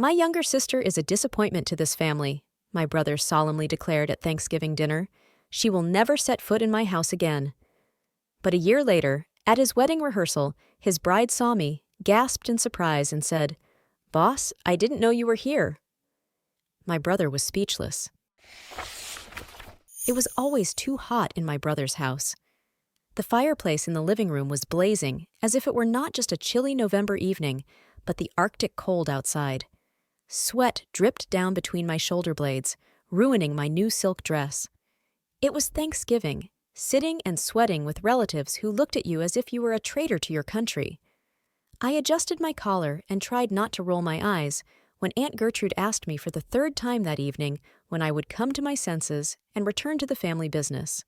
My younger sister is a disappointment to this family, my brother solemnly declared at Thanksgiving dinner. She will never set foot in my house again. But a year later, at his wedding rehearsal, his bride saw me, gasped in surprise, and said, "Boss, I didn't know you were here." My brother was speechless. It was always too hot in my brother's house. The fireplace in the living room was blazing, as if it were not just a chilly November evening, but the Arctic cold outside. Sweat dripped down between my shoulder blades, ruining my new silk dress. It was Thanksgiving, sitting and sweating with relatives who looked at you as if you were a traitor to your country. I adjusted my collar and tried not to roll my eyes when Aunt Gertrude asked me for the third time that evening when I would come to my senses and return to the family business.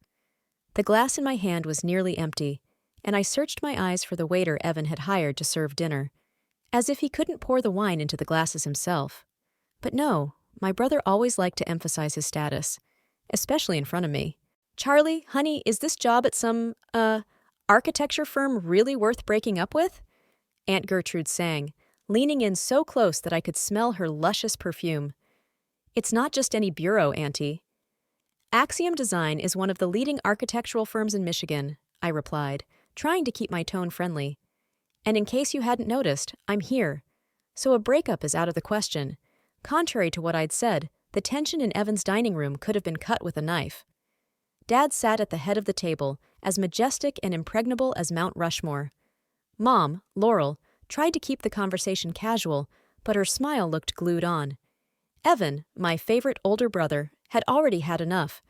The glass in my hand was nearly empty, and I searched my eyes for the waiter Evan had hired to serve dinner, as if he couldn't pour the wine into the glasses himself. But no, my brother always liked to emphasize his status, especially in front of me. "Charlie, honey, is this job at some, architecture firm really worth breaking up with?" Aunt Gertrude sang, leaning in so close that I could smell her luscious perfume. "It's not just any bureau, Auntie." "Axiom Design is one of the leading architectural firms in Michigan," I replied, trying to keep my tone friendly. "And in case you hadn't noticed, I'm here. So a breakup is out of the question." Contrary to what I'd said, the tension in Evan's dining room could have been cut with a knife. Dad sat at the head of the table, as majestic and impregnable as Mount Rushmore. Mom, Laurel, tried to keep the conversation casual, but her smile looked glued on. Evan, my favorite older brother, had already had enough,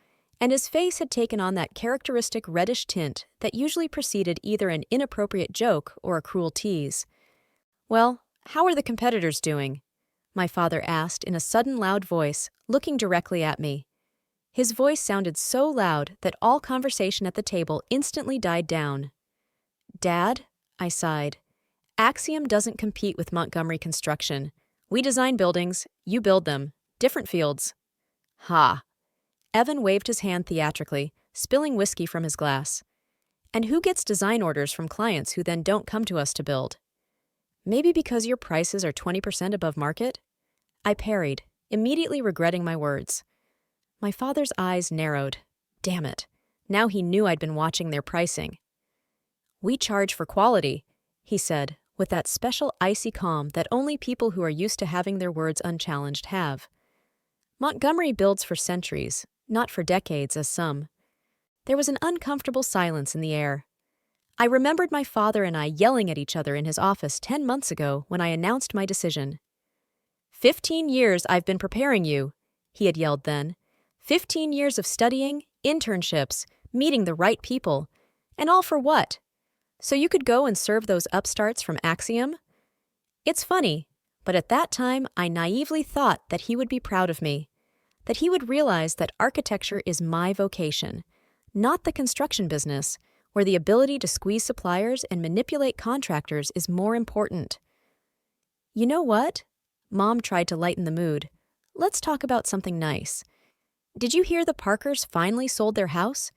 and his face had taken on that characteristic reddish tint that usually preceded either an inappropriate joke or a cruel tease. "Well, how are the competitors doing?" my father asked in a sudden loud voice, looking directly at me. His voice sounded so loud that all conversation at the table instantly died down. "Dad," I sighed, "Axiom doesn't compete with Montgomery Construction. We design buildings, you build them. Different fields." "Ha." Evan waved his hand theatrically, spilling whiskey from his glass. "And who gets design orders from clients who then don't come to us to build?" "Maybe because your prices are 20% above market?" I parried, immediately regretting my words. My father's eyes narrowed. Damn it. Now he knew I'd been watching their pricing. "We charge for quality," he said, with that special icy calm that only people who are used to having their words unchallenged have. Montgomery builds for centuries, not for decades as some. There was an uncomfortable silence in the air. I remembered my father and I yelling at each other in his office 10 months ago when I announced my decision. 15 years I've been preparing you," he had yelled then. 15 years of studying, internships, meeting the right people. And all for what? So you could go and serve those upstarts from Axiom? It's funny, but at that time I naively thought that he would be proud of me, that he would realize that architecture is my vocation, not the construction business, where the ability to squeeze suppliers and manipulate contractors is more important. "You know what?" Mom tried to lighten the mood. "Let's talk about something nice. Did you hear the Parkers finally sold their house?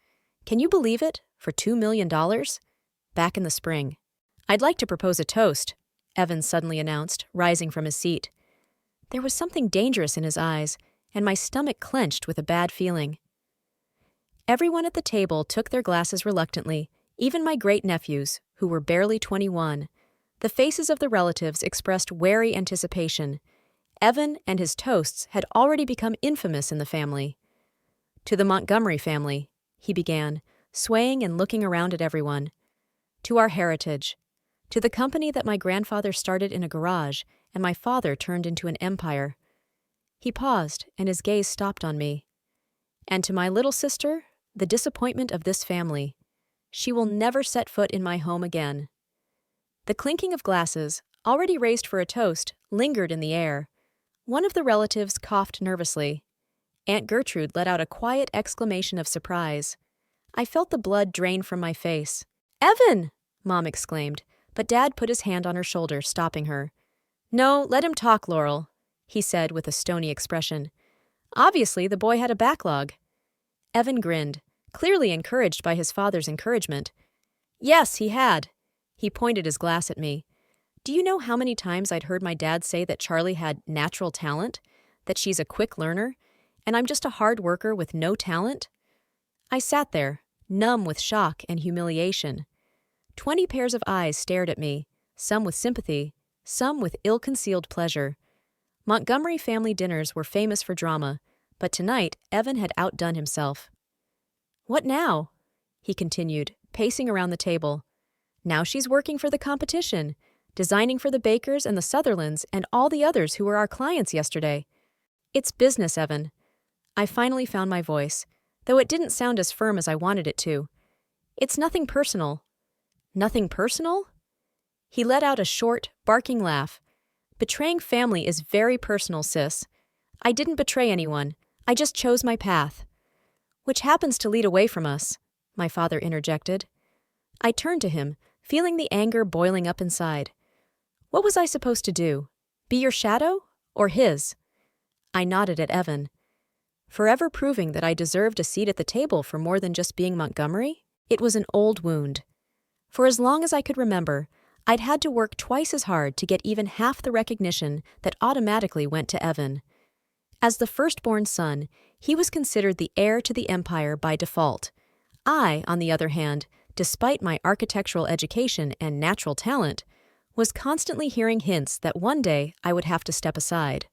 Can you believe it? For $2 million? Back in the spring. I'd like to propose a toast," Evan suddenly announced, rising from his seat. There was something dangerous in his eyes, and my stomach clenched with a bad feeling. Everyone at the table took their glasses reluctantly, even my great-nephews, who were barely 21. The faces of the relatives expressed wary anticipation. Evan and his toasts had already become infamous in the family. "To the Montgomery family," he began, swaying and looking around at everyone. "To our heritage. To the company that my grandfather started in a garage and my father turned into an empire." He paused, and his gaze stopped on me. "And to my little sister, the disappointment of this family. She will never set foot in my home again." The clinking of glasses, already raised for a toast, lingered in the air. One of the relatives coughed nervously. Aunt Gertrude let out a quiet exclamation of surprise. I felt the blood drain from my face. "Evan!" Mom exclaimed, but Dad put his hand on her shoulder, stopping her. "No, let him talk, Laurel," he said with a stony expression. Obviously, the boy had a backlog. Evan grinned, clearly encouraged by his father's encouragement. "Yes, he had." He pointed his glass at me. Do you know how many times I'd heard my dad say that Charlie had natural talent? That she's a quick learner? And I'm just a hard worker with no talent? I sat there, numb with shock and humiliation. 20 pairs of eyes stared at me, some with sympathy, some with ill-concealed pleasure. Montgomery family dinners were famous for drama, but tonight Evan had outdone himself. "What now?" he continued, pacing around the table. "Now she's working for the competition, designing for the Bakers and the Sutherlands and all the others who were our clients yesterday. It's business, Evan." I finally found my voice, though it didn't sound as firm as I wanted it to. "It's nothing personal." "Nothing personal?" He let out a short, barking laugh. "Betraying family is very personal, sis. I didn't betray anyone. I just chose my path." "Which happens to lead away from us," my father interjected. I turned to him, feeling the anger boiling up inside. What was I supposed to do? Be your shadow? Or his? I nodded at Evan. Forever proving that I deserved a seat at the table for more than just being Montgomery? It was an old wound. For as long as I could remember, I'd had to work twice as hard to get even half the recognition that automatically went to Evan. As the firstborn son, he was considered the heir to the empire by default. I, on the other hand, despite my architectural education and natural talent, was constantly hearing hints that one day I would have to step aside.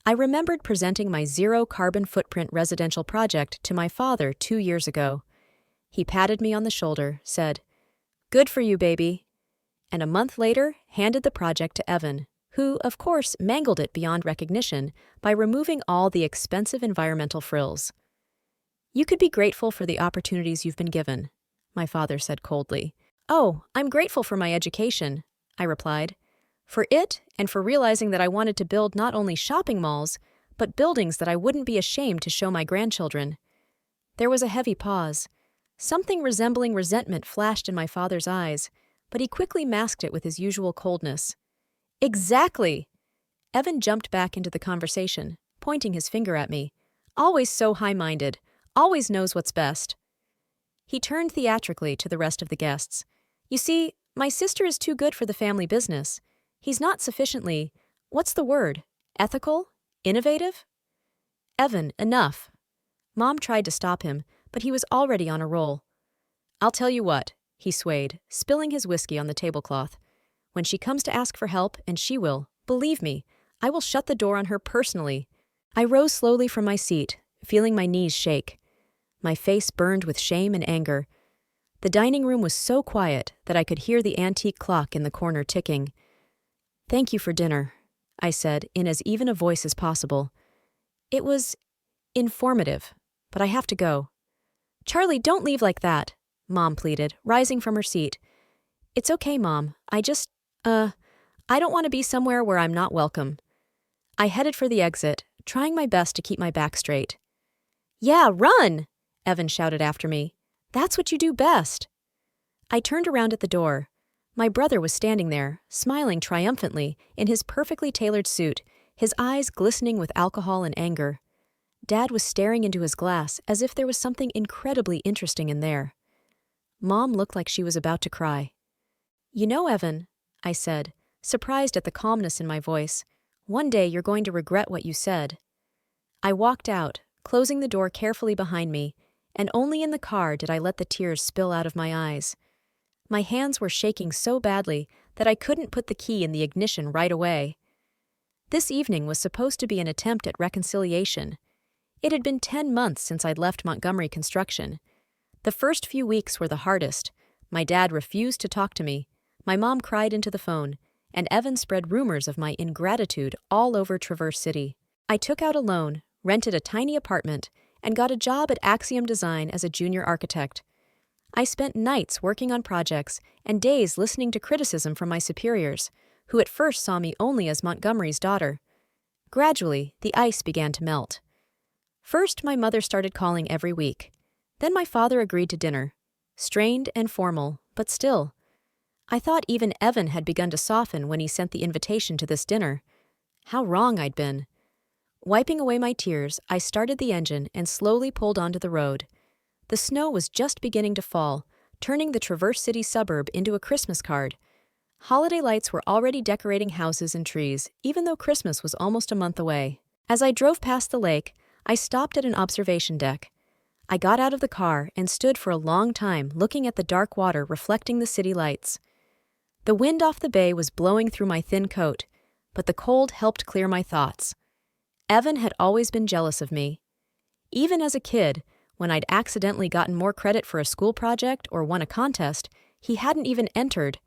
I remembered presenting my zero-carbon footprint residential project to my father 2 years ago. He patted me on the shoulder, said, "Good for you, baby," and a month later handed the project to Evan, who, of course, mangled it beyond recognition by removing all the expensive environmental frills. "You could be grateful for the opportunities you've been given," my father said coldly. "Oh, I'm grateful for my education," I replied. "For it, and for realizing that I wanted to build not only shopping malls, but buildings that I wouldn't be ashamed to show my grandchildren." There was a heavy pause. Something resembling resentment flashed in my father's eyes, but he quickly masked it with his usual coldness. "Exactly!" Evan jumped back into the conversation, pointing his finger at me. "Always so high-minded. Always knows what's best." He turned theatrically to the rest of the guests. "You see, my sister is too good for the family business. He's not sufficiently, what's the word, ethical? Innovative?" "Evan, enough." Mom tried to stop him, but he was already on a roll. "I'll tell you what," he swayed, spilling his whiskey on the tablecloth. "When she comes to ask for help, and she will, believe me, I will shut the door on her personally." I rose slowly from my seat, feeling my knees shake. My face burned with shame and anger. The dining room was so quiet that I could hear the antique clock in the corner ticking. "Thank you for dinner," I said in as even a voice as possible. "It was informative, but I have to go." "Charlie, don't leave like that," Mom pleaded, rising from her seat. "It's okay, Mom. I don't want to be somewhere where I'm not welcome." I headed for the exit, trying my best to keep my back straight. "Yeah, run!" Evan shouted after me. "That's what you do best." I turned around at the door. My brother was standing there, smiling triumphantly, in his perfectly tailored suit, his eyes glistening with alcohol and anger. Dad was staring into his glass as if there was something incredibly interesting in there. Mom looked like she was about to cry. "You know, Evan," I said, surprised at the calmness in my voice, "one day you're going to regret what you said." I walked out, closing the door carefully behind me, and only in the car did I let the tears spill out of my eyes. My hands were shaking so badly that I couldn't put the key in the ignition right away. This evening was supposed to be an attempt at reconciliation. It had been 10 months since I'd left Montgomery Construction. The first few weeks were the hardest. My dad refused to talk to me, my mom cried into the phone, and Evan spread rumors of my ingratitude all over Traverse City. I took out a loan, rented a tiny apartment, and got a job at Axiom Design as a junior architect. I spent nights working on projects and days listening to criticism from my superiors, who at first saw me only as Montgomery's daughter. Gradually, the ice began to melt. First, my mother started calling every week. Then my father agreed to dinner. Strained and formal, but still. I thought even Evan had begun to soften when he sent the invitation to this dinner. How wrong I'd been. Wiping away my tears, I started the engine and slowly pulled onto the road. The snow was just beginning to fall, turning the Traverse City suburb into a Christmas card. Holiday lights were already decorating houses and trees, even though Christmas was almost a month away. As I drove past the lake, I stopped at an observation deck. I got out of the car and stood for a long time looking at the dark water reflecting the city lights. The wind off the bay was blowing through my thin coat, but the cold helped clear my thoughts. Evan had always been jealous of me. Even as a kid, when I'd accidentally gotten more credit for a school project or won a contest, he hadn't even entered.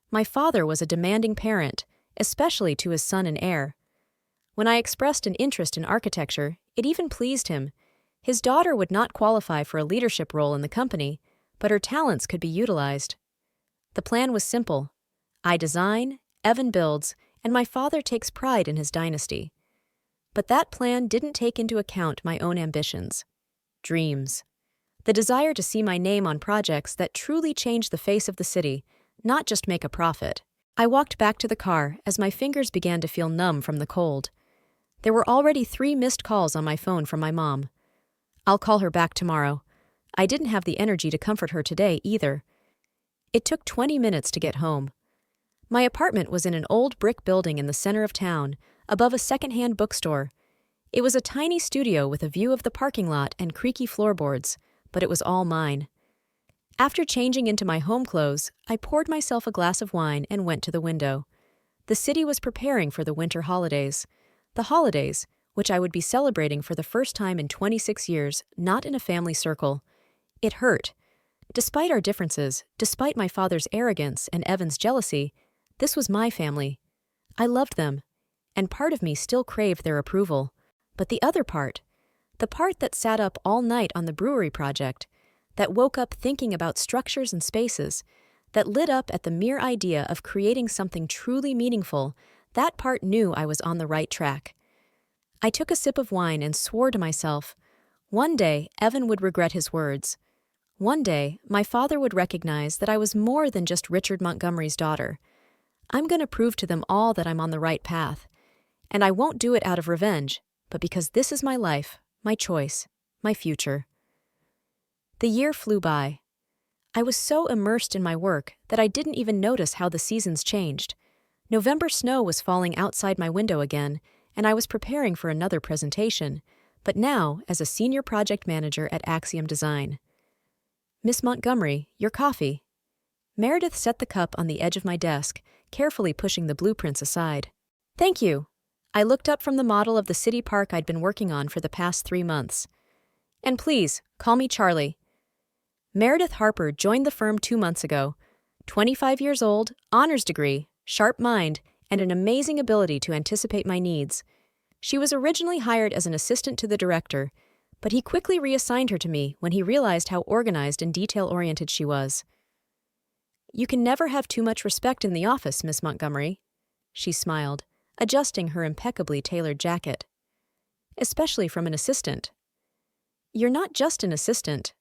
My father was a demanding parent, especially to his son and heir. When I expressed an interest in architecture, it even pleased him. His daughter would not qualify for a leadership role in the company, but her talents could be utilized. The plan was simple. I design, Evan builds, and my father takes pride in his dynasty. But that plan didn't take into account my own ambitions. Dreams. The desire to see my name on projects that truly change the face of the city, not just make a profit. I walked back to the car as my fingers began to feel numb from the cold. There were already 3 missed calls on my phone from my mom. I'll call her back tomorrow. I didn't have the energy to comfort her today either. It took 20 minutes to get home. My apartment was in an old brick building in the center of town, above a second-hand bookstore. It was a tiny studio with a view of the parking lot and creaky floorboards, but it was all mine. After changing into my home clothes, I poured myself a glass of wine and went to the window. The city was preparing for the winter holidays. The holidays, which I would be celebrating for the first time in 26 years, not in a family circle. It hurt. Despite our differences, despite my father's arrogance and Evan's jealousy, this was my family. I loved them, and part of me still craved their approval. But the other part, the part that sat up all night on the brewery project, that woke up thinking about structures and spaces, that lit up at the mere idea of creating something truly meaningful, that part knew I was on the right track. I took a sip of wine and swore to myself, one day Evan would regret his words. One day, my father would recognize that I was more than just Richard Montgomery's daughter. I'm going to prove to them all that I'm on the right path. And I won't do it out of revenge, but because this is my life, my choice, my future. The year flew by. I was so immersed in my work that I didn't even notice how the seasons changed. November snow was falling outside my window again, and I was preparing for another presentation, but now as a senior project manager at Axiom Design. Miss Montgomery, your coffee. Meredith set the cup on the edge of my desk, carefully pushing the blueprints aside. Thank you. I looked up from the model of the city park I'd been working on for the past 3 months. And please, call me Charlie. Meredith Harper joined the firm 2 months ago. 25 years old, honors degree, sharp mind, and an amazing ability to anticipate my needs. She was originally hired as an assistant to the director, but he quickly reassigned her to me when he realized how organized and detail-oriented she was. You can never have too much respect in the office, Miss Montgomery. She smiled, adjusting her impeccably tailored jacket. Especially from an assistant. You're not just an assistant.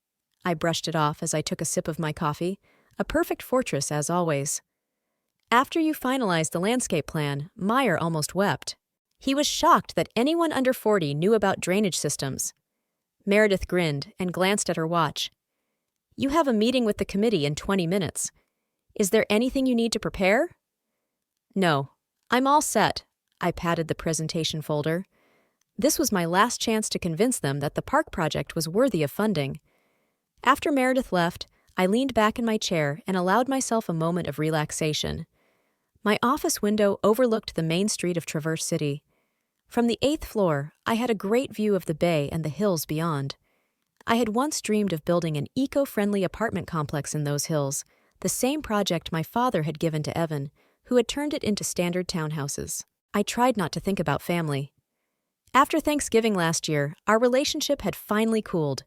I brushed it off as I took a sip of my coffee, a perfect fortress as always. After you finalized the landscape plan, Meyer almost wept. He was shocked that anyone under 40 knew about drainage systems. Meredith grinned and glanced at her watch. You have a meeting with the committee in 20 minutes. Is there anything you need to prepare? No, I'm all set. I patted the presentation folder. This was my last chance to convince them that the park project was worthy of funding. After Meredith left, I leaned back in my chair and allowed myself a moment of relaxation. My office window overlooked the main street of Traverse City. From the 8th floor, I had a great view of the bay and the hills beyond. I had once dreamed of building an eco-friendly apartment complex in those hills, the same project my father had given to Evan, who had turned it into standard townhouses. I tried not to think about family. After Thanksgiving last year, our relationship had finally cooled.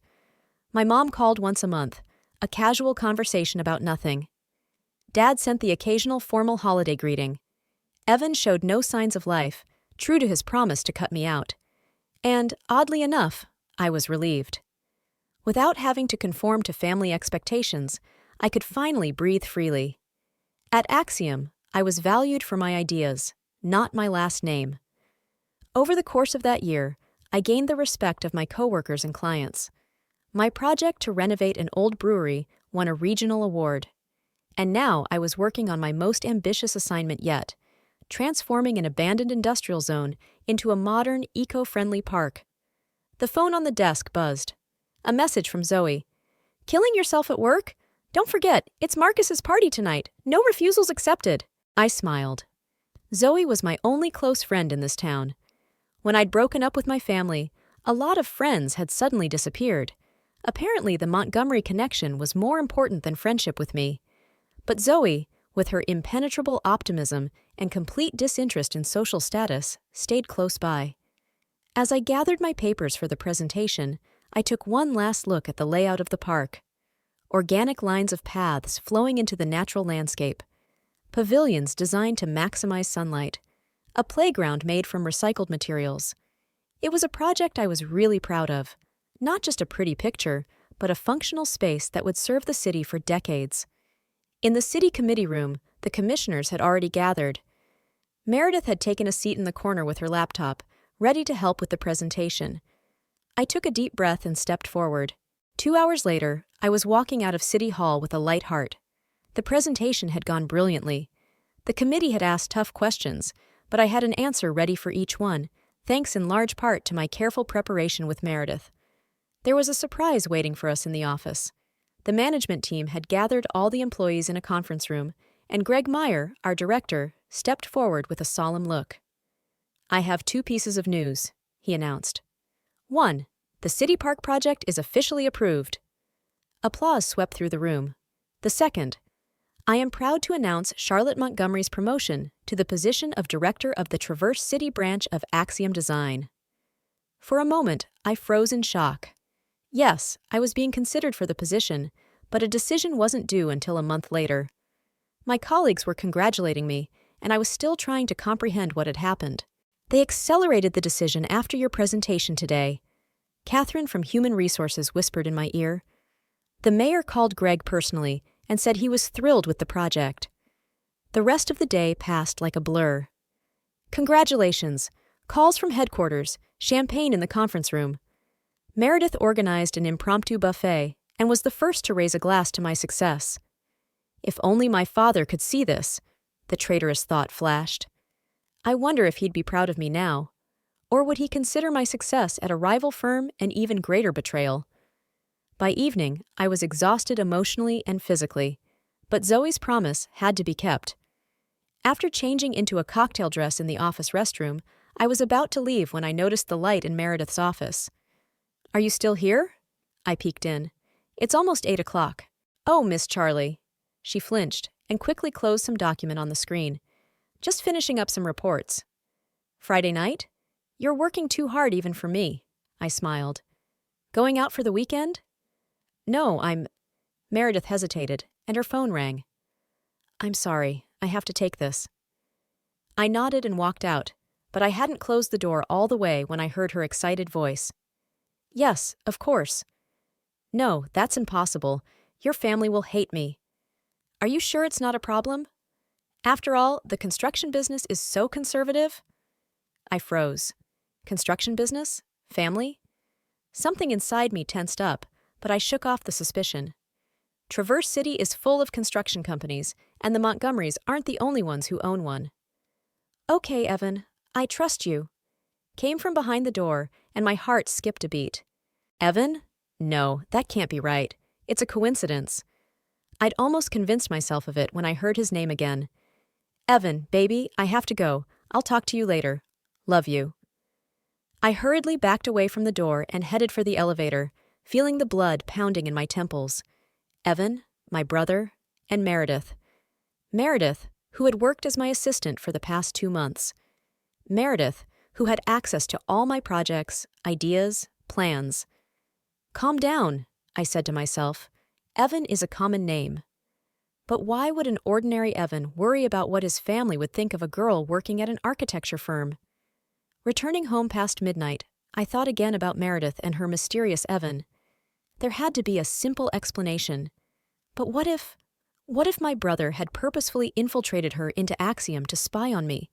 My mom called once a month, a casual conversation about nothing. Dad sent the occasional formal holiday greeting. Evan showed no signs of life, true to his promise to cut me out. And, oddly enough, I was relieved. Without having to conform to family expectations, I could finally breathe freely. At Axiom, I was valued for my ideas, not my last name. Over the course of that year, I gained the respect of my coworkers and clients. My project to renovate an old brewery won a regional award. And now I was working on my most ambitious assignment yet, transforming an abandoned industrial zone into a modern, eco-friendly park. The phone on the desk buzzed. A message from Zoe. "Killing yourself at work? Don't forget, it's Marcus's party tonight. No refusals accepted." I smiled. Zoe was my only close friend in this town. When I'd broken up with my family, a lot of friends had suddenly disappeared. Apparently, the Montgomery connection was more important than friendship with me. But Zoe, with her impenetrable optimism and complete disinterest in social status, stayed close by. As I gathered my papers for the presentation, I took one last look at the layout of the park. Organic lines of paths flowing into the natural landscape. Pavilions designed to maximize sunlight. A playground made from recycled materials. It was a project I was really proud of. Not just a pretty picture, but a functional space that would serve the city for decades. In the city committee room, the commissioners had already gathered. Meredith had taken a seat in the corner with her laptop, ready to help with the presentation. I took a deep breath and stepped forward. 2 hours later, I was walking out of City Hall with a light heart. The presentation had gone brilliantly. The committee had asked tough questions, but I had an answer ready for each one, thanks in large part to my careful preparation with Meredith. There was a surprise waiting for us in the office. The management team had gathered all the employees in a conference room, and Greg Meyer, our director, stepped forward with a solemn look. "I have 2 pieces of news," he announced. 1. The City Park project is officially approved. Applause swept through the room. The second, I am proud to announce Charlotte Montgomery's promotion to the position of Director of the Traverse City branch of Axiom Design. For a moment, I froze in shock. Yes, I was being considered for the position, but a decision wasn't due until a month later. My colleagues were congratulating me, and I was still trying to comprehend what had happened. "They accelerated the decision after your presentation today," Catherine from Human Resources whispered in my ear. The mayor called Greg personally and said he was thrilled with the project. The rest of the day passed like a blur. Congratulations, calls from headquarters, champagne in the conference room. Meredith organized an impromptu buffet and was the first to raise a glass to my success. If only my father could see this, the traitorous thought flashed. I wonder if he'd be proud of me now. Or would he consider my success at a rival firm an even greater betrayal? By evening, I was exhausted emotionally and physically, but Zoe's promise had to be kept. After changing into a cocktail dress in the office restroom, I was about to leave when I noticed the light in Meredith's office. "Are you still here?" I peeked in. "It's almost 8 o'clock. "Oh, Miss Charlie." She flinched and quickly closed some document on the screen. "Just finishing up some reports." "Friday night? You're working too hard even for me," I smiled. "Going out for the weekend?" "No, Meredith hesitated, and her phone rang. "I'm sorry, I have to take this." I nodded and walked out, but I hadn't closed the door all the way when I heard her excited voice. "Yes, of course." "No, that's impossible. Your family will hate me." "Are you sure it's not a problem? After all, the construction business is so conservative." I froze. Construction business? Family? Something inside me tensed up, but I shook off the suspicion. Traverse City is full of construction companies, and the Montgomerys aren't the only ones who own one. "Okay, Evan, I trust you," came from behind the door, and my heart skipped a beat. "Evan? No, that can't be right. It's a coincidence." I'd almost convinced myself of it when I heard his name again. "Evan, baby, I have to go. I'll talk to you later. Love you." I hurriedly backed away from the door and headed for the elevator, feeling the blood pounding in my temples. Evan, my brother, and Meredith. Meredith, who had worked as my assistant for the past 2 months. Meredith, who had access to all my projects, ideas, plans. "Calm down," I said to myself. Evan is a common name. But why would an ordinary Evan worry about what his family would think of a girl working at an architecture firm? Returning home past midnight, I thought again about Meredith and her mysterious Evan. There had to be a simple explanation. But what if my brother had purposefully infiltrated her into Axiom to spy on me?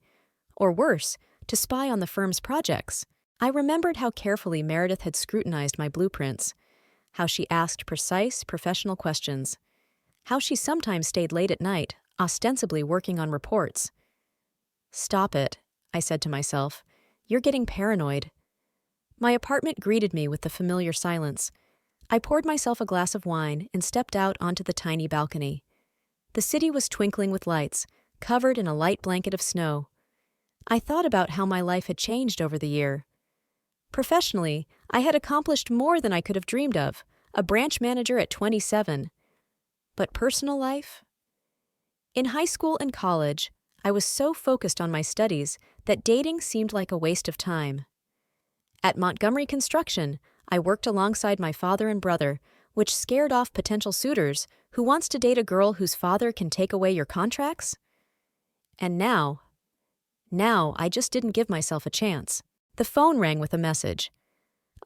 Or worse, to spy on the firm's projects? I remembered how carefully Meredith had scrutinized my blueprints, how she asked precise, professional questions. how she sometimes stayed late at night, ostensibly working on reports. "Stop it," I said to myself. "You're getting paranoid." My apartment greeted me with the familiar silence. I poured myself a glass of wine and stepped out onto the tiny balcony. The city was twinkling with lights, covered in a light blanket of snow. I thought about how my life had changed over the year. Professionally, I had accomplished more than I could have dreamed of, a branch manager at 27. But personal life? In high school and college, I was so focused on my studies that dating seemed like a waste of time. At Montgomery Construction, I worked alongside my father and brother, which scared off potential suitors who wants to date a girl whose father can take away your contracts. And now I just didn't give myself a chance. The phone rang with a message.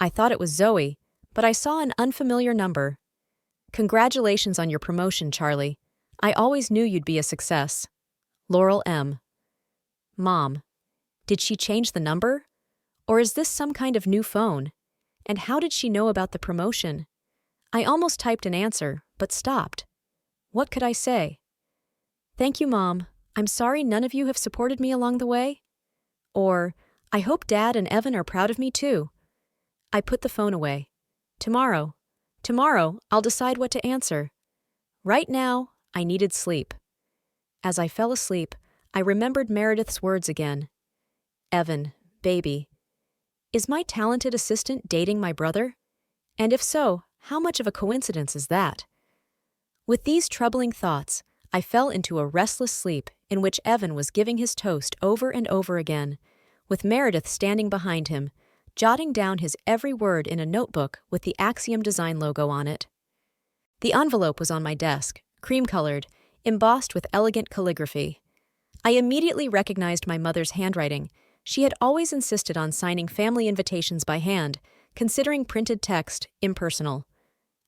I thought it was Zoe, but I saw an unfamiliar number. "Congratulations on your promotion, Charlie. I always knew you'd be a success. Laurel M." Mom, did she change the number? Or is this some kind of new phone? And how did she know about the promotion? I almost typed an answer, but stopped. What could I say? "Thank you, Mom. I'm sorry none of you have supported me along the way." Or, "I hope Dad and Evan are proud of me too." I put the phone away. Tomorrow, I'll decide what to answer. Right now, I needed sleep. As I fell asleep, I remembered Meredith's words again. "Evan, baby. Is my talented assistant dating my brother? And if so, how much of a coincidence is that?" With these troubling thoughts, I fell into a restless sleep in which Evan was giving his toast over and over again, with Meredith standing behind him, jotting down his every word in a notebook with the Axiom Design logo on it. The envelope was on my desk, cream-colored, embossed with elegant calligraphy. I immediately recognized my mother's handwriting. She had always insisted on signing family invitations by hand, considering printed text impersonal.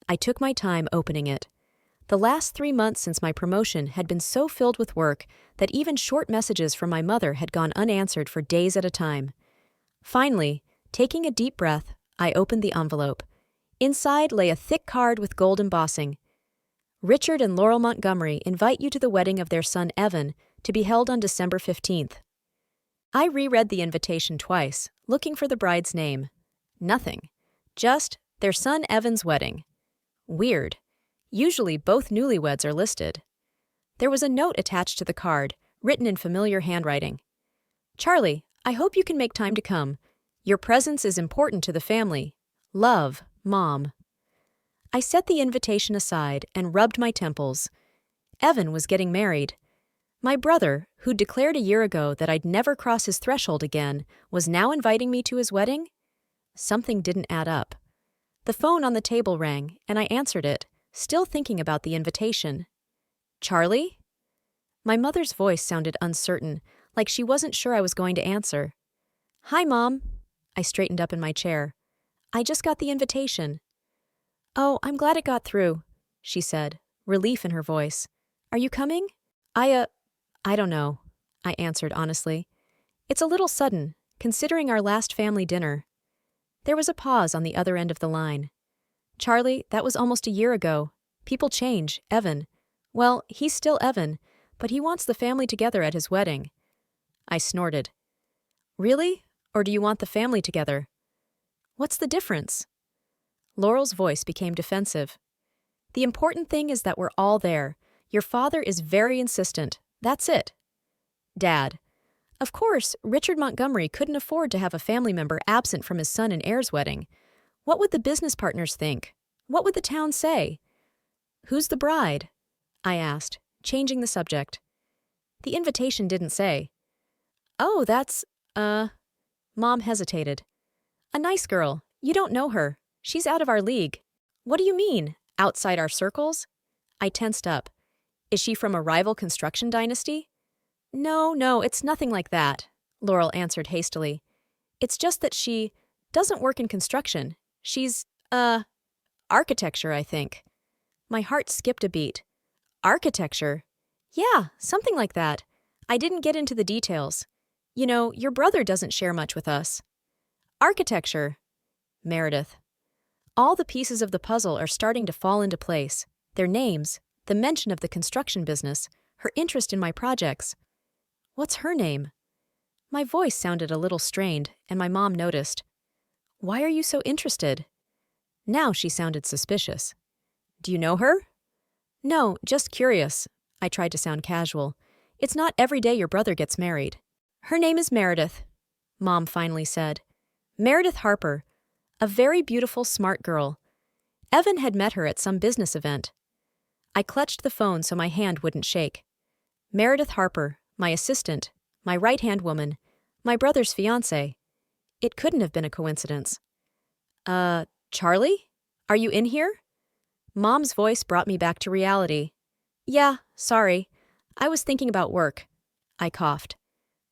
I took my time opening it. The last 3 months since my promotion had been so filled with work that even short messages from my mother had gone unanswered for days at a time. Finally, taking a deep breath, I opened the envelope. Inside lay a thick card with gold embossing. "Richard and Laurel Montgomery invite you to the wedding of their son Evan to be held on December 15th. I reread the invitation twice, looking for the bride's name. Nothing. Just their son Evan's wedding. Weird. Usually both newlyweds are listed. There was a note attached to the card, written in familiar handwriting. "Charlie, I hope you can make time to come. Your presence is important to the family. Love, Mom." I set the invitation aside and rubbed my temples. Evan was getting married. My brother, who'd declared a year ago that I'd never cross his threshold again, was now inviting me to his wedding? Something didn't add up. The phone on the table rang, and I answered it, still thinking about the invitation. "Charlie?" My mother's voice sounded uncertain, like she wasn't sure I was going to answer. "Hi, Mom." I straightened up in my chair. "I just got the invitation." "Oh, I'm glad it got through," she said, relief in her voice. "Are you coming?" I don't know," I answered honestly. "It's a little sudden, considering our last family dinner." There was a pause on the other end of the line. "Charlie, that was almost a year ago. People change, Evan. Well, he's still Evan, but he wants the family together at his wedding." I snorted. "Really? Or do you want the family together?" "What's the difference?" Laurel's voice became defensive. "The important thing is that we're all there. Your father is very insistent. That's it." Dad: "Of course, Richard Montgomery couldn't afford to have a family member absent from his son and heir's wedding. What would the business partners think? What would the town say?" "Who's the bride?" I asked, changing the subject. "The invitation didn't say." "Oh, that's, Mom hesitated. "A nice girl. You don't know her. She's out of our league." "What do you mean, outside our circles?" I tensed up. "Is she from a rival construction dynasty?" No, it's nothing like that," Laurel answered hastily. "It's just that she doesn't work in construction. She's, architecture, I think." My heart skipped a beat. "Architecture?" "Yeah, something like that. I didn't get into the details. You know, your brother doesn't share much with us." "Architecture." Meredith. All the pieces of the puzzle are starting to fall into place. Their names, the mention of the construction business, her interest in my projects. What's her name? My voice sounded a little strained, and my mom noticed. Why are you so interested? Now she sounded suspicious. Do you know her? No, just curious. I tried to sound casual. It's not every day your brother gets married. Her name is Meredith, Mom finally said. Meredith Harper. A very beautiful, smart girl. Evan had met her at some business event. I clutched the phone so my hand wouldn't shake. Meredith Harper, my assistant, my right-hand woman, my brother's fiancée. It couldn't have been a coincidence. Charlie? Are you in here? Mom's voice brought me back to reality. Yeah, sorry. I was thinking about work. I coughed.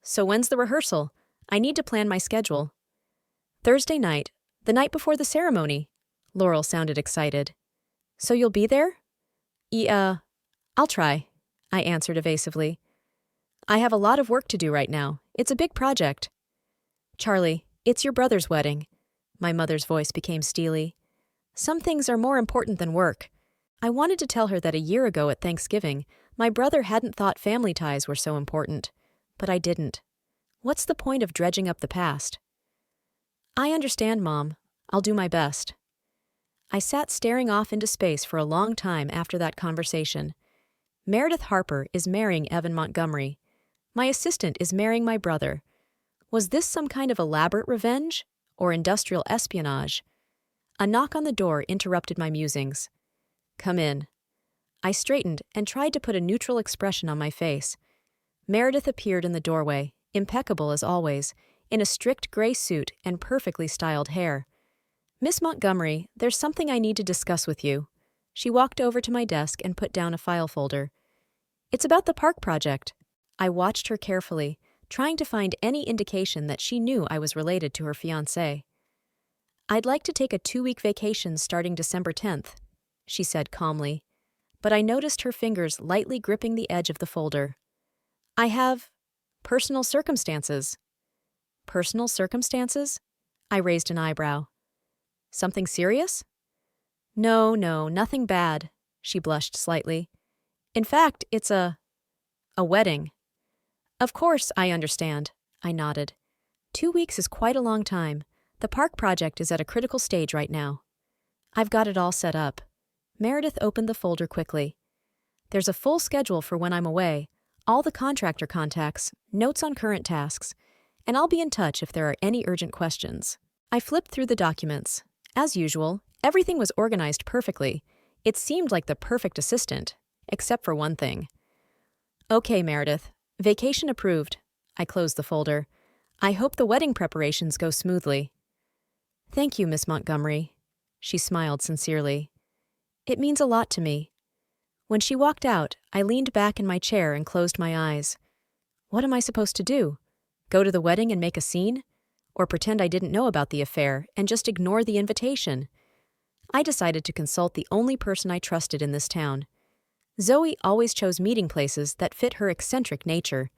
So when's the rehearsal? I need to plan my schedule. Thursday night, the night before the ceremony. Laurel sounded excited. So you'll be there? I'll try, I answered evasively. I have a lot of work to do right now. It's a big project. Charlie, it's your brother's wedding. My mother's voice became steely. Some things are more important than work. I wanted to tell her that a year ago at Thanksgiving, my brother hadn't thought family ties were so important, but I didn't. What's the point of dredging up the past? I understand, Mom. I'll do my best. I sat staring off into space for a long time after that conversation. Meredith Harper is marrying Evan Montgomery. My assistant is marrying my brother. Was this some kind of elaborate revenge or industrial espionage? A knock on the door interrupted my musings. Come in. I straightened and tried to put a neutral expression on my face. Meredith appeared in the doorway, impeccable as always, in a strict gray suit and perfectly styled hair. Miss Montgomery, there's something I need to discuss with you. She walked over to my desk and put down a file folder. It's about the park project. I watched her carefully, trying to find any indication that she knew I was related to her fiancé. I'd like to take a 2-week vacation starting December 10th, she said calmly, but I noticed her fingers lightly gripping the edge of the folder. I have personal circumstances. Personal circumstances? I raised an eyebrow. Something serious? No, nothing bad, she blushed slightly. In fact, it's a wedding. Of course, I understand, I nodded. 2 weeks is quite a long time. The park project is at a critical stage right now. I've got it all set up. Meredith opened the folder quickly. There's a full schedule for when I'm away, all the contractor contacts, notes on current tasks, and I'll be in touch if there are any urgent questions. I flipped through the documents. As usual, everything was organized perfectly. It seemed like the perfect assistant, except for one thing. Okay, Meredith. Vacation approved. I closed the folder. I hope the wedding preparations go smoothly. Thank you, Miss Montgomery. She smiled sincerely. It means a lot to me. When she walked out, I leaned back in my chair and closed my eyes. What am I supposed to do? Go to the wedding and make a scene? Or pretend I didn't know about the affair and just ignore the invitation? I decided to consult the only person I trusted in this town. Zoe always chose meeting places that fit her eccentric nature.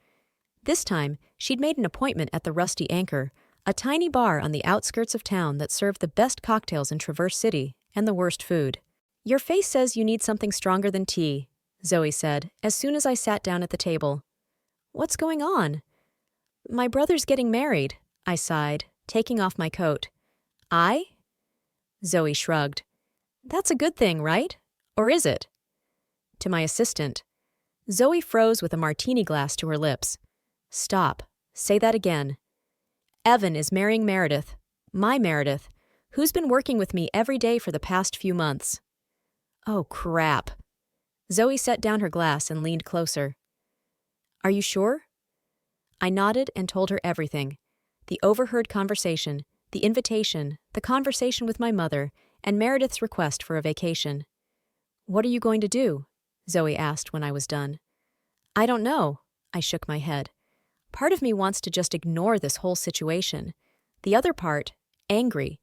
This time, she'd made an appointment at the Rusty Anchor, a tiny bar on the outskirts of town that served the best cocktails in Traverse City and the worst food. Your face says you need something stronger than tea, Zoe said, as soon as I sat down at the table. What's going on? My brother's getting married, I sighed, taking off my coat. I? Zoe shrugged. That's a good thing, right? Or is it? To my assistant. Zoe froze with a martini glass to her lips. Stop. Say that again. Evan is marrying Meredith, my Meredith, who's been working with me every day for the past few months. Oh, crap. Zoe set down her glass and leaned closer. Are you sure? I nodded and told her everything. The overheard conversation, the invitation, the conversation with my mother, and Meredith's request for a vacation. What are you going to do? Zoe asked when I was done. I don't know. I shook my head. Part of me wants to just ignore this whole situation. The other part, angry.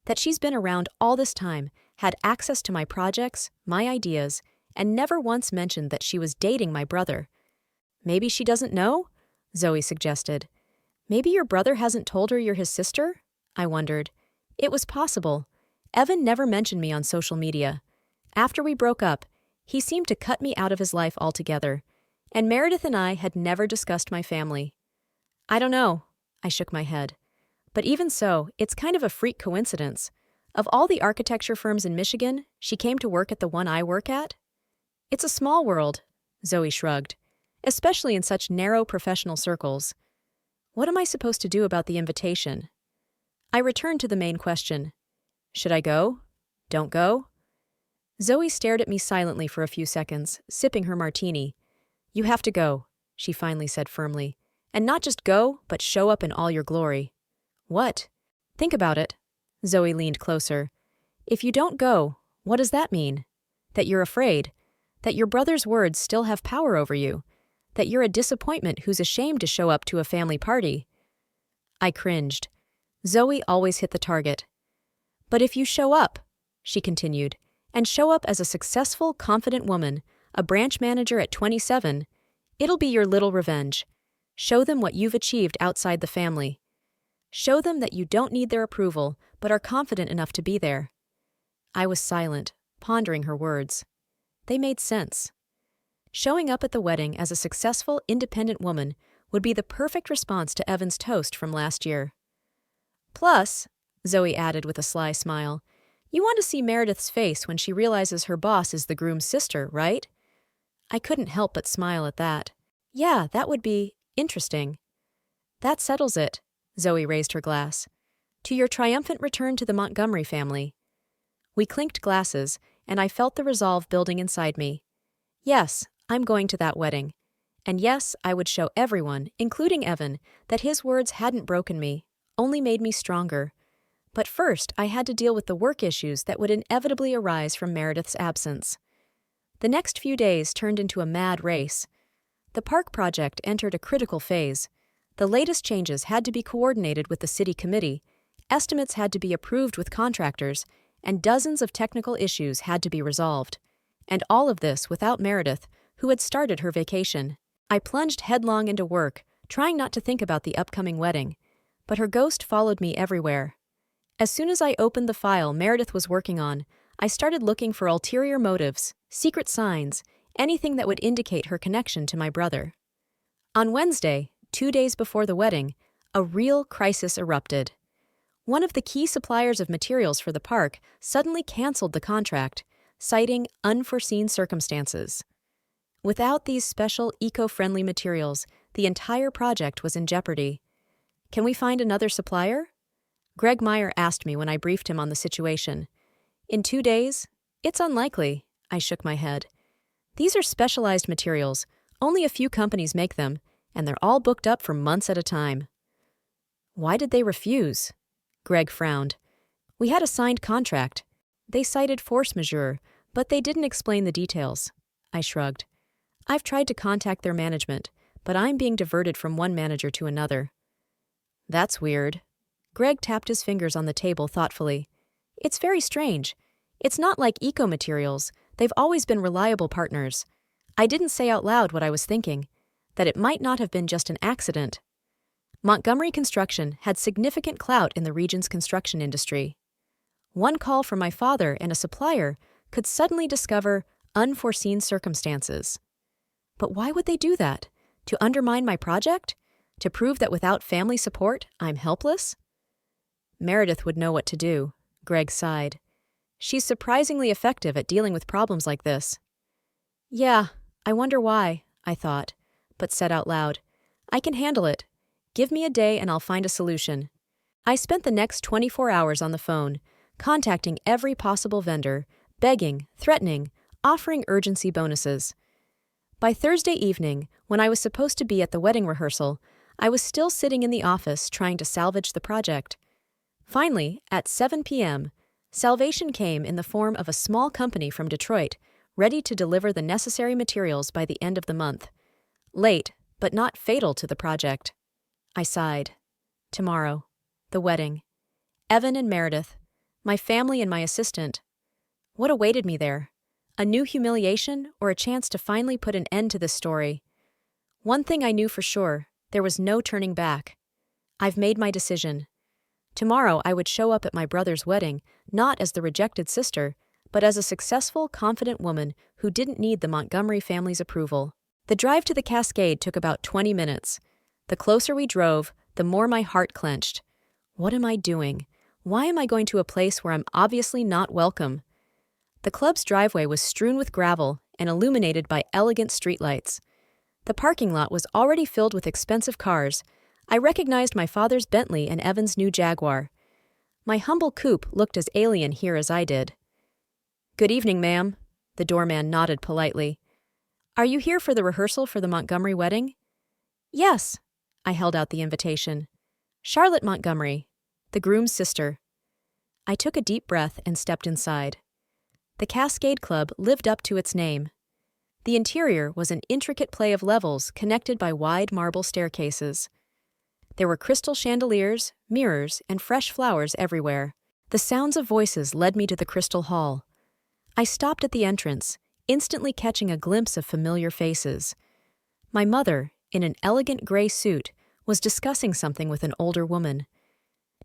That she's been around all this time, had access to my projects, my ideas, and never once mentioned that she was dating my brother. Maybe she doesn't know? Zoe suggested. Maybe your brother hasn't told her you're his sister? I wondered. It was possible. Evan never mentioned me on social media. After we broke up, He seemed to cut me out of his life altogether, and Meredith and I had never discussed my family. I don't know, I shook my head. But even so, it's kind of a freak coincidence. Of all the architecture firms in Michigan, she came to work at the one I work at? It's a small world, Zoe shrugged, especially in such narrow professional circles. What am I supposed to do about the invitation? I returned to the main question. Should I go? Don't go? Zoe stared at me silently for a few seconds, sipping her martini. You have to go, she finally said firmly. And not just go, but show up in all your glory. What? Think about it. Zoe leaned closer. If you don't go, what does that mean? That you're afraid. That your brother's words still have power over you. That you're a disappointment who's ashamed to show up to a family party. I cringed. Zoe always hit the target. But if you show up, she continued, and show up as a successful, confident woman, a branch manager at 27, it'll be your little revenge. Show them what you've achieved outside the family. Show them that you don't need their approval, but are confident enough to be there. I was silent, pondering her words. They made sense. Showing up at the wedding as a successful, independent woman would be the perfect response to Evan's toast from last year. Plus, Zoe added with a sly smile, you want to see Meredith's face when she realizes her boss is the groom's sister, right? I couldn't help but smile at that. Yeah, that would be interesting. That settles it, Zoe raised her glass. To your triumphant return to the Montgomery family. We clinked glasses, and I felt the resolve building inside me. Yes, I'm going to that wedding. And yes, I would show everyone, including Evan, that his words hadn't broken me, only made me stronger. But first, I had to deal with the work issues that would inevitably arise from Meredith's absence. The next few days turned into a mad race. The park project entered a critical phase. The latest changes had to be coordinated with the city committee, estimates had to be approved with contractors, and dozens of technical issues had to be resolved. And all of this without Meredith, who had started her vacation. I plunged headlong into work, trying not to think about the upcoming wedding. But her ghost followed me everywhere. As soon as I opened the file Meredith was working on, I started looking for ulterior motives, secret signs, anything that would indicate her connection to my brother. On Wednesday, 2 days before the wedding, a real crisis erupted. One of the key suppliers of materials for the park suddenly canceled the contract, citing unforeseen circumstances. Without these special eco-friendly materials, the entire project was in jeopardy. Can we find another supplier? Greg Meyer asked me when I briefed him on the situation. In 2 days? It's unlikely, I shook my head. These are specialized materials, only a few companies make them, and they're all booked up for months at a time. Why did they refuse? Greg frowned. We had a signed contract. They cited force majeure, but they didn't explain the details. I shrugged. I've tried to contact their management, but I'm being diverted from one manager to another. That's weird. Greg tapped his fingers on the table thoughtfully. It's very strange. It's not like eco-materials. They've always been reliable partners. I didn't say out loud what I was thinking, that it might not have been just an accident. Montgomery Construction had significant clout in the region's construction industry. One call from my father and a supplier could suddenly discover unforeseen circumstances. But why would they do that? To undermine my project? To prove that without family support, I'm helpless? Meredith would know what to do, Greg sighed. She's surprisingly effective at dealing with problems like this. Yeah, I wonder why, I thought, but said out loud, I can handle it. Give me a day and I'll find a solution. I spent the next 24 hours on the phone, contacting every possible vendor, begging, threatening, offering urgency bonuses. By Thursday evening, when I was supposed to be at the wedding rehearsal, I was still sitting in the office trying to salvage the project. Finally, at 7 p.m., salvation came in the form of a small company from Detroit, ready to deliver the necessary materials by the end of the month. Late, but not fatal to the project. I sighed. Tomorrow. The wedding. Evan and Meredith. My family and my assistant. What awaited me there? A new humiliation or a chance to finally put an end to this story? One thing I knew for sure, there was no turning back. I've made my decision. Tomorrow I would show up at my brother's wedding, not as the rejected sister, but as a successful, confident woman who didn't need the Montgomery family's approval. The drive to the Cascade took about 20 minutes. The closer we drove, the more my heart clenched. What am I doing? Why am I going to a place where I'm obviously not welcome? The club's driveway was strewn with gravel and illuminated by elegant streetlights. The parking lot was already filled with expensive cars. I recognized my father's Bentley and Evan's new Jaguar. My humble coupe looked as alien here as I did. "Good evening, ma'am." The doorman nodded politely. "Are you here for the rehearsal for the Montgomery wedding?" "Yes." I held out the invitation. "Charlotte Montgomery, the groom's sister." I took a deep breath and stepped inside. The Cascade Club lived up to its name. The interior was an intricate play of levels connected by wide marble staircases. There were crystal chandeliers, mirrors, and fresh flowers everywhere. The sounds of voices led me to the crystal hall. I stopped at the entrance, instantly catching a glimpse of familiar faces. My mother, in an elegant gray suit, was discussing something with an older woman.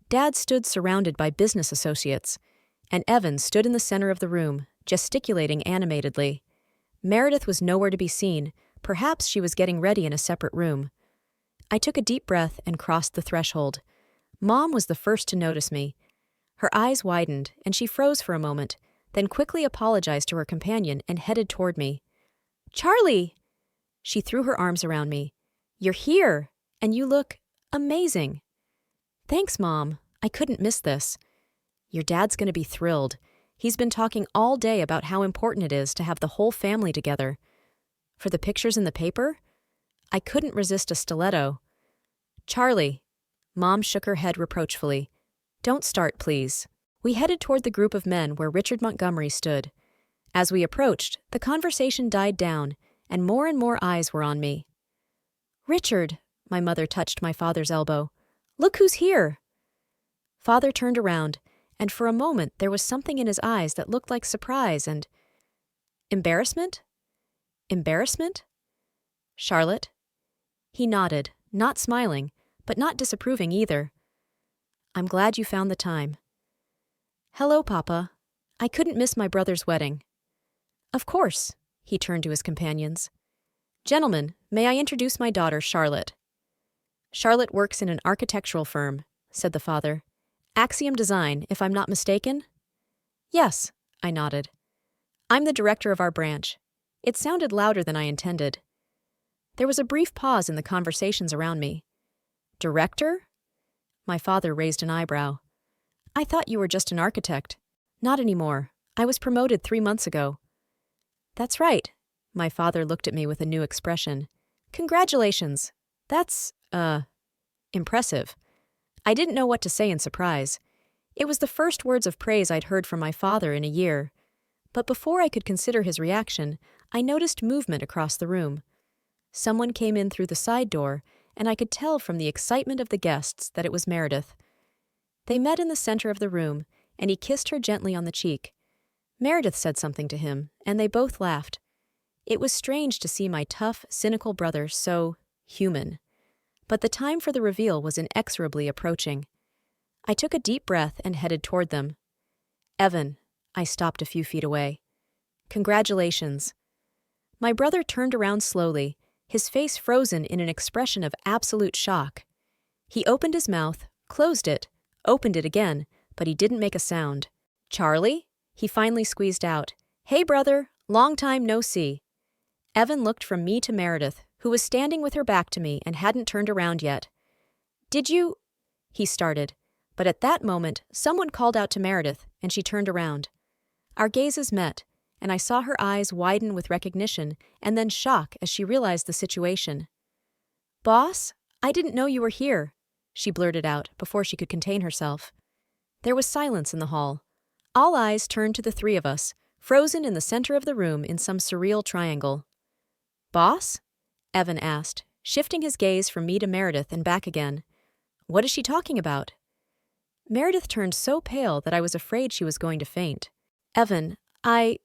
Dad stood surrounded by business associates, and Evan stood in the center of the room, gesticulating animatedly. Meredith was nowhere to be seen. Perhaps she was getting ready in a separate room. I took a deep breath and crossed the threshold. Mom was the first to notice me. Her eyes widened, and she froze for a moment, then quickly apologized to her companion and headed toward me. "Charlie!" She threw her arms around me. "You're here, and you look amazing." "Thanks, Mom. I couldn't miss this." "Your dad's going to be thrilled. He's been talking all day about how important it is to have the whole family together." "For the pictures in the paper?" I couldn't resist a stiletto. "Charlie." Mom shook her head reproachfully. "Don't start, please." We headed toward the group of men where Richard Montgomery stood. As we approached, the conversation died down, and more eyes were on me. "Richard," my mother touched my father's elbow. "Look who's here." Father turned around, and for a moment there was something in his eyes that looked like surprise and embarrassment? Embarrassment? "Charlotte?" He nodded, not smiling, but not disapproving either. "I'm glad you found the time." "Hello, Papa. I couldn't miss my brother's wedding." "Of course." He turned to his companions. "Gentlemen, may I introduce my daughter, Charlotte?" "Charlotte works in an architectural firm," said the father. "Axiom Design, if I'm not mistaken?" "Yes," I nodded. "I'm the director of our branch." It sounded louder than I intended. There was a brief pause in the conversations around me. "Director?" My father raised an eyebrow. "I thought you were just an architect." "Not anymore. I was promoted 3 months ago." "That's right." My father looked at me with a new expression. "Congratulations. That's, impressive." I didn't know what to say in surprise. It was the first words of praise I'd heard from my father in a year. But before I could consider his reaction, I noticed movement across the room. Someone came in through the side door, and I could tell from the excitement of the guests that it was Meredith. They met in the center of the room, and he kissed her gently on the cheek. Meredith said something to him, and they both laughed. It was strange to see my tough, cynical brother so human. But the time for the reveal was inexorably approaching. I took a deep breath and headed toward them. "Evan," I stopped a few feet away. "Congratulations." My brother turned around slowly, his face frozen in an expression of absolute shock. He opened his mouth, closed it, opened it again, but he didn't make a sound. "Charlie?" He finally squeezed out. "Hey, brother, long time no see." Evan looked from me to Meredith, who was standing with her back to me and hadn't turned around yet. "Did you—" he started, but at that moment someone called out to Meredith, and she turned around. Our gazes met, and I saw her eyes widen with recognition and then shock as she realized the situation. "Boss, I didn't know you were here," she blurted out before she could contain herself. There was silence in the hall. All eyes turned to the three of us, frozen in the center of the room in some surreal triangle. "Boss?" Evan asked, shifting his gaze from me to Meredith and back again. "What is she talking about?" Meredith turned so pale that I was afraid she was going to faint. "Evan, I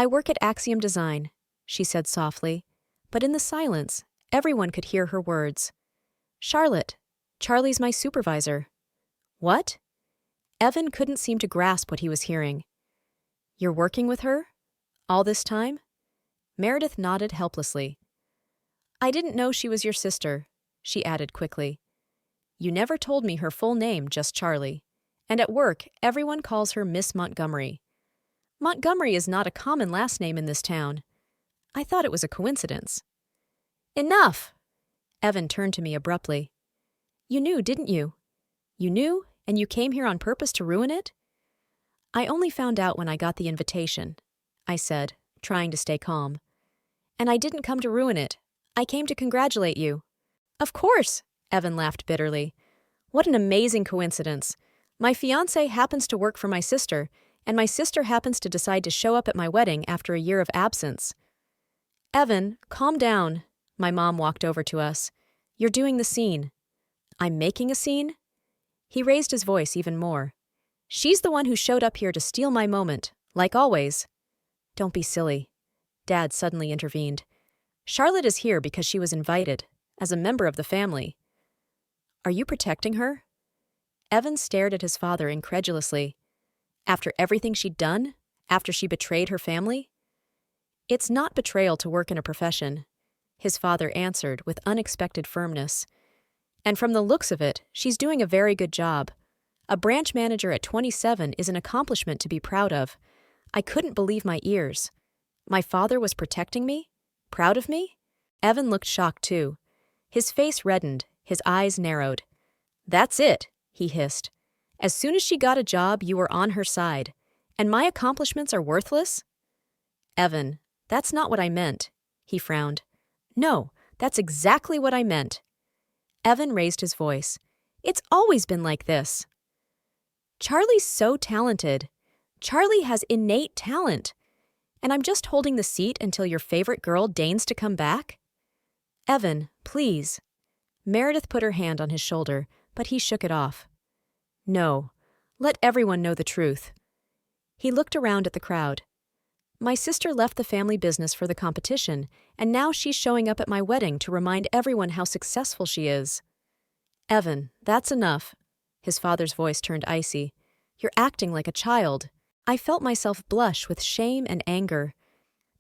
work at Axiom Design," she said softly, but in the silence, everyone could hear her words. "Charlotte, Charlie's my supervisor." "What?" Evan couldn't seem to grasp what he was hearing. You're working with her? All this time? Meredith nodded helplessly. I didn't know she was your sister, she added quickly. You never told me her full name, just Charlie. And at work, everyone calls her Miss Montgomery. Montgomery is not a common last name in this town. I thought it was a coincidence. Enough! Evan turned to me abruptly. You knew, didn't you? You knew, and you came here on purpose to ruin it? I only found out when I got the invitation, I said, trying to stay calm. And I didn't come to ruin it. I came to congratulate you. Of course, Evan laughed bitterly. What an amazing coincidence. My fiancé happens to work for my sister, and my sister happens to decide to show up at my wedding after a year of absence. Evan, calm down. My mom walked over to us. You're doing the scene. I'm making a scene? He raised his voice even more. She's the one who showed up here to steal my moment, like always. Don't be silly. Dad suddenly intervened. Charlotte is here because she was invited, as a member of the family. Are you protecting her? Evan stared at his father incredulously. After everything she'd done? After she betrayed her family? It's not betrayal to work in a profession, his father answered with unexpected firmness. And from the looks of it, she's doing a very good job. A branch manager at 27 is an accomplishment to be proud of. I couldn't believe my ears. My father was protecting me? Proud of me? Evan looked shocked too. His face reddened, his eyes narrowed. That's it, he hissed. As soon as she got a job, you were on her side. And my accomplishments are worthless? Evan, that's not what I meant, he frowned. No, that's exactly what I meant. Evan raised his voice. It's always been like this. Charlie's so talented. Charlie has innate talent. And I'm just holding the seat until your favorite girl deigns to come back? Evan, please. Meredith put her hand on his shoulder, but he shook it off. No, let everyone know the truth. He looked around at the crowd. My sister left the family business for the competition, and now she's showing up at my wedding to remind everyone how successful she is. Evan, that's enough. His father's voice turned icy. You're acting like a child. I felt myself blush with shame and anger.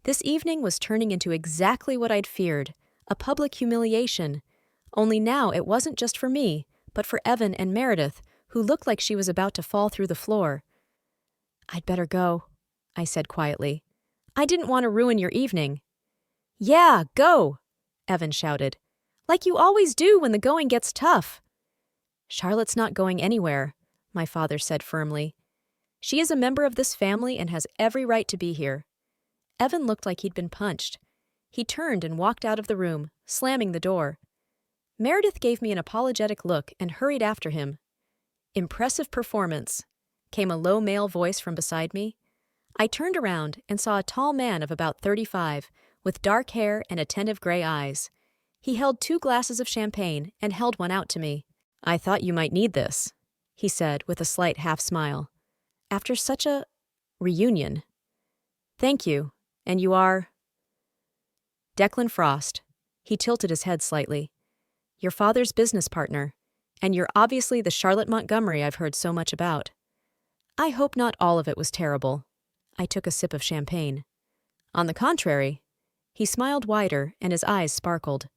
This evening was turning into exactly what I'd feared, a public humiliation. Only now it wasn't just for me, but for Evan and Meredith, who looked like she was about to fall through the floor. I'd better go, I said quietly. I didn't want to ruin your evening. Yeah, go, Evan shouted. Like you always do when the going gets tough. Charlotte's not going anywhere, my father said firmly. She is a member of this family and has every right to be here. Evan looked like he'd been punched. He turned and walked out of the room, slamming the door. Meredith gave me an apologetic look and hurried after him. Impressive performance, came a low male voice from beside me. I turned around and saw a tall man of about 35, with dark hair and attentive gray eyes. He held 2 glasses of champagne and held one out to me. I thought you might need this, he said with a slight half-smile. After such a reunion. Thank you. And you are? Declan Frost. He tilted his head slightly. Your father's business partner. And you're obviously the Charlotte Montgomery I've heard so much about. I hope not all of it was terrible. I took a sip of champagne. On the contrary. He smiled wider and his eyes sparkled.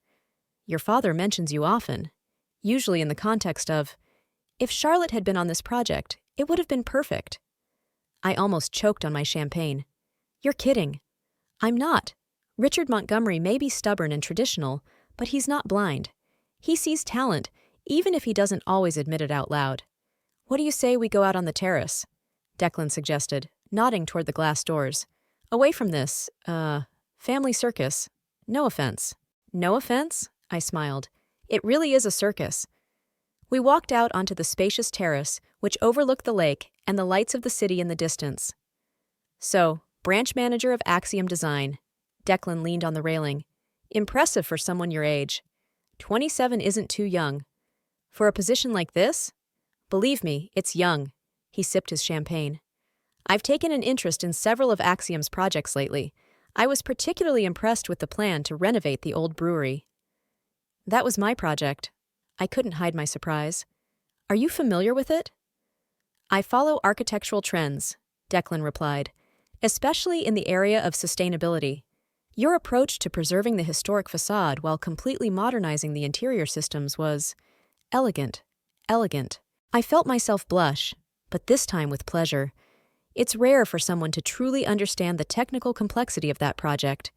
Your father mentions you often, usually in the context of, if Charlotte had been on this project, it would have been perfect. I almost choked on my champagne. You're kidding. I'm not. Richard Montgomery may be stubborn and traditional, but he's not blind. He sees talent, even if he doesn't always admit it out loud. What do you say we go out on the terrace? Declan suggested, nodding toward the glass doors. Away from this, family circus. No offense. No offense? I smiled. It really is a circus. We walked out onto the spacious terrace, which overlooked the lake and the lights of the city in the distance. So, branch manager of Axiom Design. Declan leaned on the railing. Impressive for someone your age. 27 isn't too young. For a position like this? Believe me, it's young. He sipped his champagne. I've taken an interest in several of Axiom's projects lately. I was particularly impressed with the plan to renovate the old brewery. That was my project. I couldn't hide my surprise. Are you familiar with it? I follow architectural trends, Declan replied, especially in the area of sustainability. Your approach to preserving the historic facade while completely modernizing the interior systems was elegant, elegant. I felt myself blush, but this time with pleasure. It's rare for someone to truly understand the technical complexity of that project.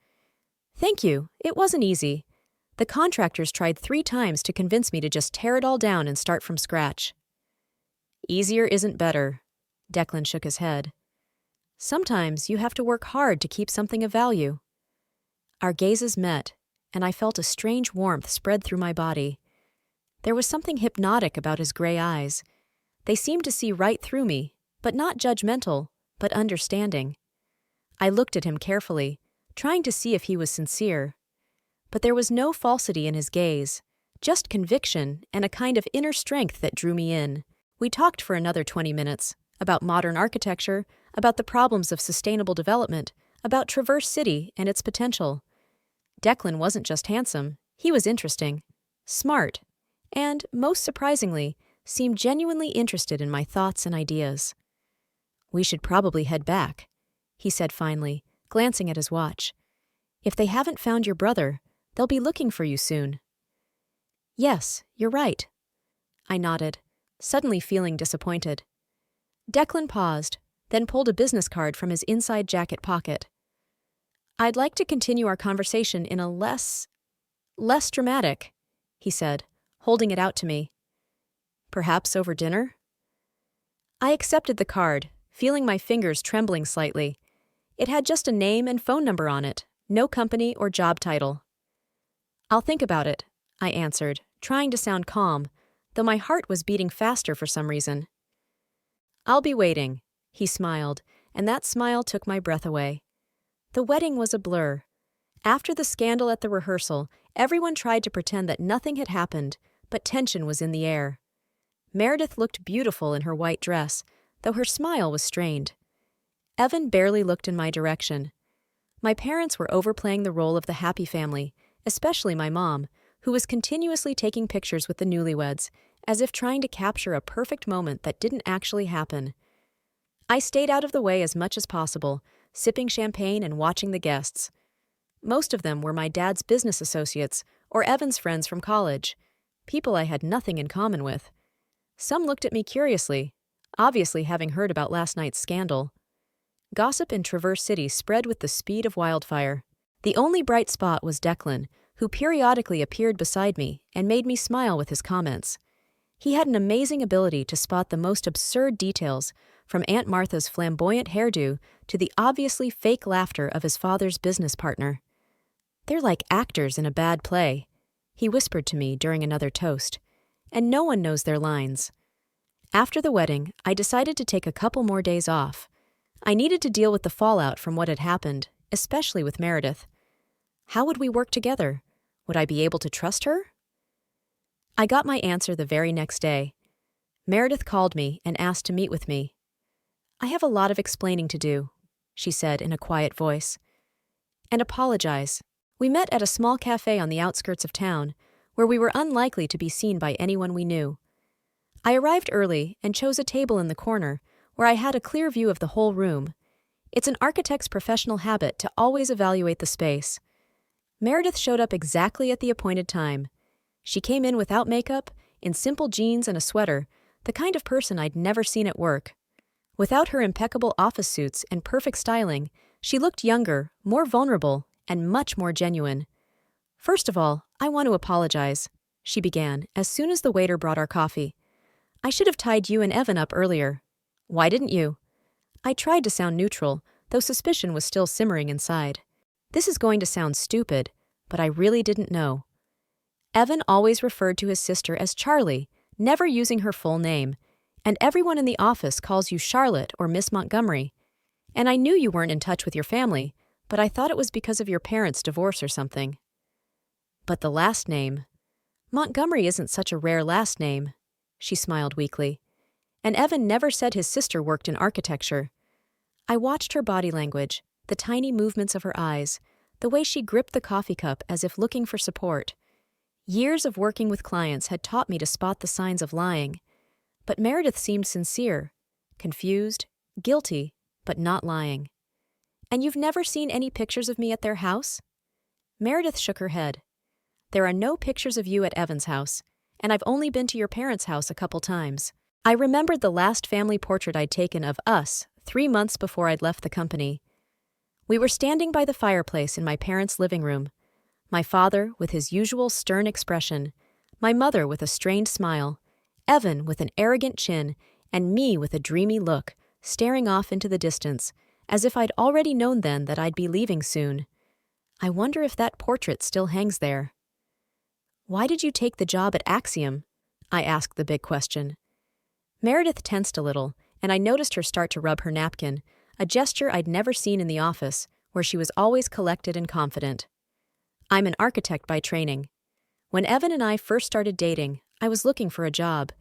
Thank you, it wasn't easy. The contractors tried 3 times to convince me to just tear it all down and start from scratch. Easier isn't better, Declan shook his head. Sometimes you have to work hard to keep something of value. Our gazes met, and I felt a strange warmth spread through my body. There was something hypnotic about his gray eyes. They seemed to see right through me, but not judgmental, but understanding. I looked at him carefully, trying to see if he was sincere. But there was no falsity in his gaze, just conviction and a kind of inner strength that drew me in. We talked for another 20 minutes, about modern architecture, about the problems of sustainable development, about Traverse City and its potential. Declan wasn't just handsome, he was interesting, smart, and, most surprisingly, seemed genuinely interested in my thoughts and ideas. We should probably head back, he said finally, glancing at his watch. If they haven't found your brother, they'll be looking for you soon. Yes, you're right. I nodded, suddenly feeling disappointed. Declan paused, then pulled a business card from his inside jacket pocket. I'd like to continue our conversation in a less dramatic, he said, holding it out to me. Perhaps over dinner? I accepted the card, feeling my fingers trembling slightly. It had just a name and phone number on it, no company or job title. I'll think about it, I answered, trying to sound calm, though my heart was beating faster for some reason. I'll be waiting, he smiled, and that smile took my breath away. The wedding was a blur. After the scandal at the rehearsal, everyone tried to pretend that nothing had happened, but tension was in the air. Meredith looked beautiful in her white dress, though her smile was strained. Evan barely looked in my direction. My parents were overplaying the role of the happy family, especially my mom, who was continuously taking pictures with the newlyweds, as if trying to capture a perfect moment that didn't actually happen. I stayed out of the way as much as possible, sipping champagne and watching the guests. Most of them were my dad's business associates or Evan's friends from college, people I had nothing in common with. Some looked at me curiously, obviously having heard about last night's scandal. Gossip in Traverse City spread with the speed of wildfire. The only bright spot was Declan, who periodically appeared beside me and made me smile with his comments. He had an amazing ability to spot the most absurd details, from Aunt Martha's flamboyant hairdo to the obviously fake laughter of his father's business partner. They're like actors in a bad play, he whispered to me during another toast, and no one knows their lines. After the wedding, I decided to take a couple more days off. I needed to deal with the fallout from what had happened, especially with Meredith. How would we work together? Would I be able to trust her? I got my answer the very next day. Meredith called me and asked to meet with me. I have a lot of explaining to do, she said in a quiet voice. And apologize. We met at a small cafe on the outskirts of town, where we were unlikely to be seen by anyone we knew. I arrived early and chose a table in the corner, where I had a clear view of the whole room. It's an architect's professional habit to always evaluate the space. Meredith showed up exactly at the appointed time. She came in without makeup, in simple jeans and a sweater, the kind of person I'd never seen at work. Without her impeccable office suits and perfect styling, she looked younger, more vulnerable, and much more genuine. First of all, I want to apologize, she began as soon as the waiter brought our coffee. I should have tied you and Evan up earlier. Why didn't you? I tried to sound neutral, though suspicion was still simmering inside. This is going to sound stupid, but I really didn't know. Evan always referred to his sister as Charlie, never using her full name, and everyone in the office calls you Charlotte or Miss Montgomery. And I knew you weren't in touch with your family, but I thought it was because of your parents' divorce or something. But the last name. Montgomery isn't such a rare last name, she smiled weakly. And Evan never said his sister worked in architecture. I watched her body language, the tiny movements of her eyes, the way she gripped the coffee cup as if looking for support. Years of working with clients had taught me to spot the signs of lying. But Meredith seemed sincere, confused, guilty, but not lying. And you've never seen any pictures of me at their house? Meredith shook her head. There are no pictures of you at Evan's house, and I've only been to your parents' house a couple times. I remembered the last family portrait I'd taken of us 3 months before I'd left the company. We were standing by the fireplace in my parents' living room, my father with his usual stern expression, my mother with a strained smile, Evan with an arrogant chin, and me with a dreamy look, staring off into the distance, as if I'd already known then that I'd be leaving soon. I wonder if that portrait still hangs there. Why did you take the job at Axiom? I asked the big question. Meredith tensed a little, and I noticed her start to rub her napkin, a gesture I'd never seen in the office, where she was always collected and confident. I'm an architect by training. When Evan and I first started dating, I was looking for a job.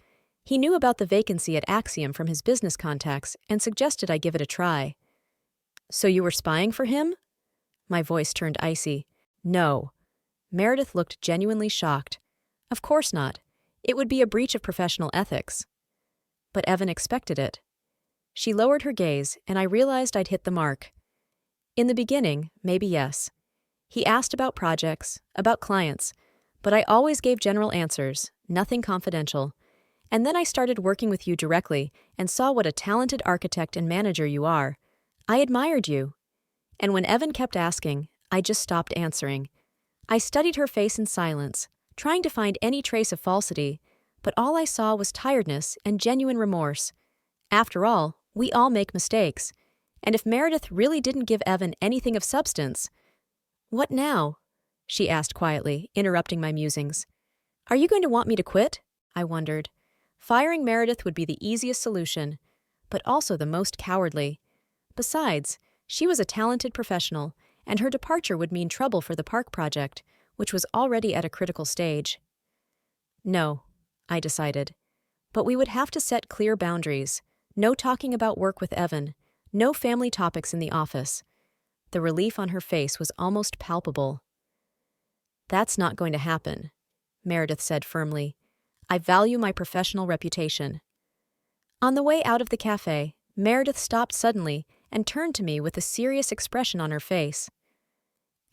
He knew about the vacancy at Axiom from his business contacts and suggested I give it a try. So you were spying for him? My voice turned icy. No. Meredith looked genuinely shocked. Of course not. It would be a breach of professional ethics. But Evan expected it. She lowered her gaze, and I realized I'd hit the mark. In the beginning, maybe yes. He asked about projects, about clients, but I always gave general answers, nothing confidential. And then I started working with you directly and saw what a talented architect and manager you are. I admired you. And when Evan kept asking, I just stopped answering. I studied her face in silence, trying to find any trace of falsity, but all I saw was tiredness and genuine remorse. After all, we all make mistakes. And if Meredith really didn't give Evan anything of substance— What now? She asked quietly, interrupting my musings. Are you going to want me to quit? I wondered. Firing Meredith would be the easiest solution, but also the most cowardly. Besides, she was a talented professional, and her departure would mean trouble for the park project, which was already at a critical stage. No, I decided. But we would have to set clear boundaries. No talking about work with Evan. No family topics in the office. The relief on her face was almost palpable. That's not going to happen, Meredith said firmly. I value my professional reputation. On the way out of the cafe, Meredith stopped suddenly and turned to me with a serious expression on her face.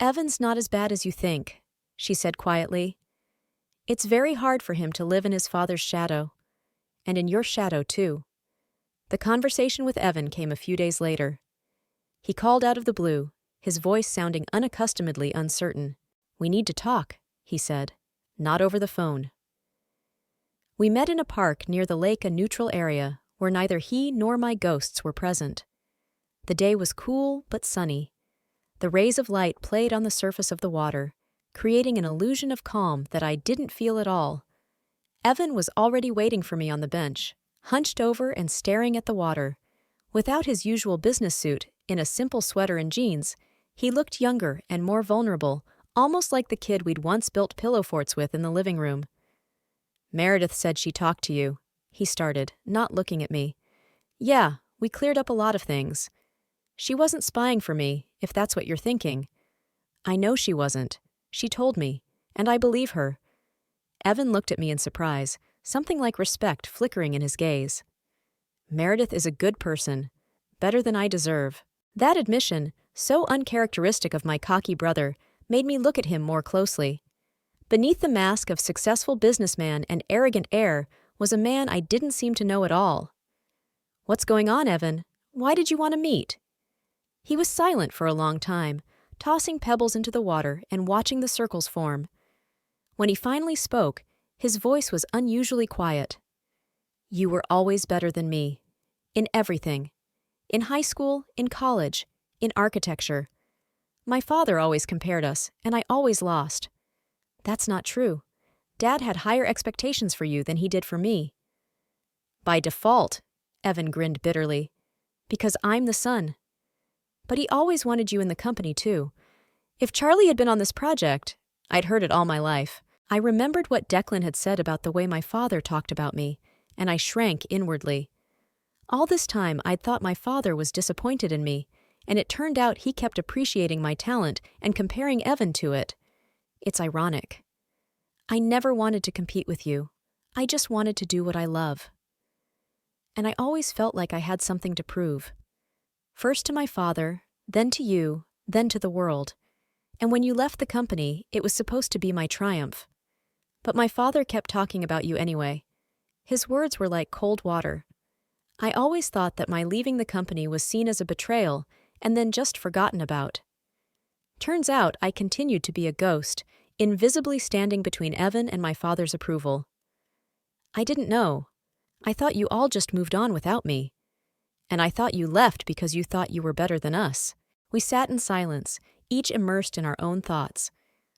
Evan's not as bad as you think, she said quietly. It's very hard for him to live in his father's shadow. And in your shadow, too. The conversation with Evan came a few days later. He called out of the blue, his voice sounding unaccustomedly uncertain. We need to talk, he said. Not over the phone. We met in a park near the lake, a neutral area where neither he nor my ghosts were present. The day was cool but sunny. The rays of light played on the surface of the water, creating an illusion of calm that I didn't feel at all. Evan was already waiting for me on the bench, hunched over and staring at the water. Without his usual business suit, in a simple sweater and jeans, he looked younger and more vulnerable, almost like the kid we'd once built pillow forts with in the living room. Meredith said she talked to you, he started, not looking at me. Yeah, we cleared up a lot of things. She wasn't spying for me, if that's what you're thinking. I know she wasn't. She told me, and I believe her. Evan looked at me in surprise, something like respect flickering in his gaze. Meredith is a good person, better than I deserve. That admission, so uncharacteristic of my cocky brother, made me look at him more closely. Beneath the mask of successful businessman and arrogant heir was a man I didn't seem to know at all. What's going on, Evan? Why did you want to meet? He was silent for a long time, tossing pebbles into the water and watching the circles form. When he finally spoke, his voice was unusually quiet. You were always better than me. In everything. In high school, in college, in architecture. My father always compared us, and I always lost. That's not true. Dad had higher expectations for you than he did for me. By default, Evan grinned bitterly. Because I'm the son. But he always wanted you in the company, too. If Charlie had been on this project, I'd heard it all my life. I remembered what Declan had said about the way my father talked about me, and I shrank inwardly. All this time, I'd thought my father was disappointed in me, and it turned out he kept appreciating my talent and comparing Evan to it. It's ironic. I never wanted to compete with you. I just wanted to do what I love. And I always felt like I had something to prove. First to my father, then to you, then to the world. And when you left the company, it was supposed to be my triumph. But my father kept talking about you anyway. His words were like cold water. I always thought that my leaving the company was seen as a betrayal and then just forgotten about. Turns out I continued to be a ghost, invisibly standing between Evan and my father's approval. I didn't know. I thought you all just moved on without me. And I thought you left because you thought you were better than us. We sat in silence, each immersed in our own thoughts.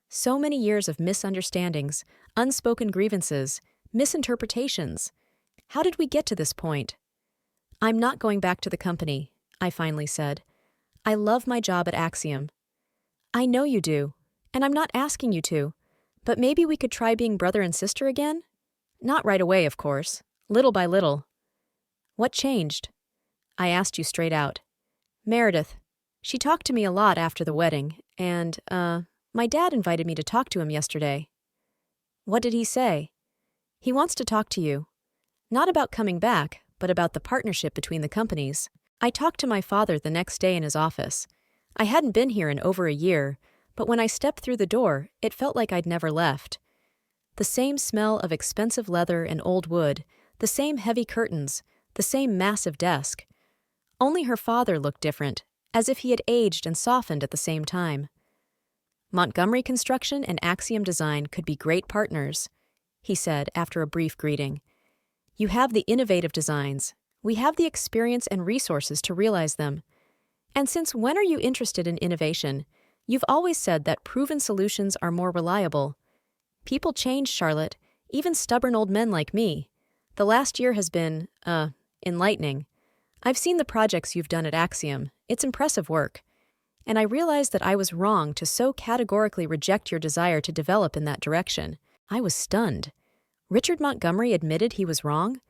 So many years of misunderstandings, unspoken grievances, misinterpretations. How did we get to this point? I'm not going back to the company, I finally said. I love my job at Axiom. I know you do, and I'm not asking you to, but maybe we could try being brother and sister again? Not right away, of course. Little by little. What changed? I asked you straight out. Meredith. She talked to me a lot after the wedding, and, my dad invited me to talk to him yesterday. What did he say? He wants to talk to you. Not about coming back, but about the partnership between the companies. I talked to my father the next day in his office. I hadn't been here in over a year, but when I stepped through the door, it felt like I'd never left. The same smell of expensive leather and old wood, the same heavy curtains, the same massive desk. Only her father looked different, as if he had aged and softened at the same time. Montgomery Construction and Axiom Design could be great partners, he said after a brief greeting. You have the innovative designs. We have the experience and resources to realize them. And since when are you interested in innovation? You've always said that proven solutions are more reliable. People change, Charlotte, even stubborn old men like me. The last year has been, enlightening. I've seen the projects you've done at Axiom. It's impressive work. And I realized that I was wrong to so categorically reject your desire to develop in that direction. I was stunned. Richard Montgomery admitted he was wrong?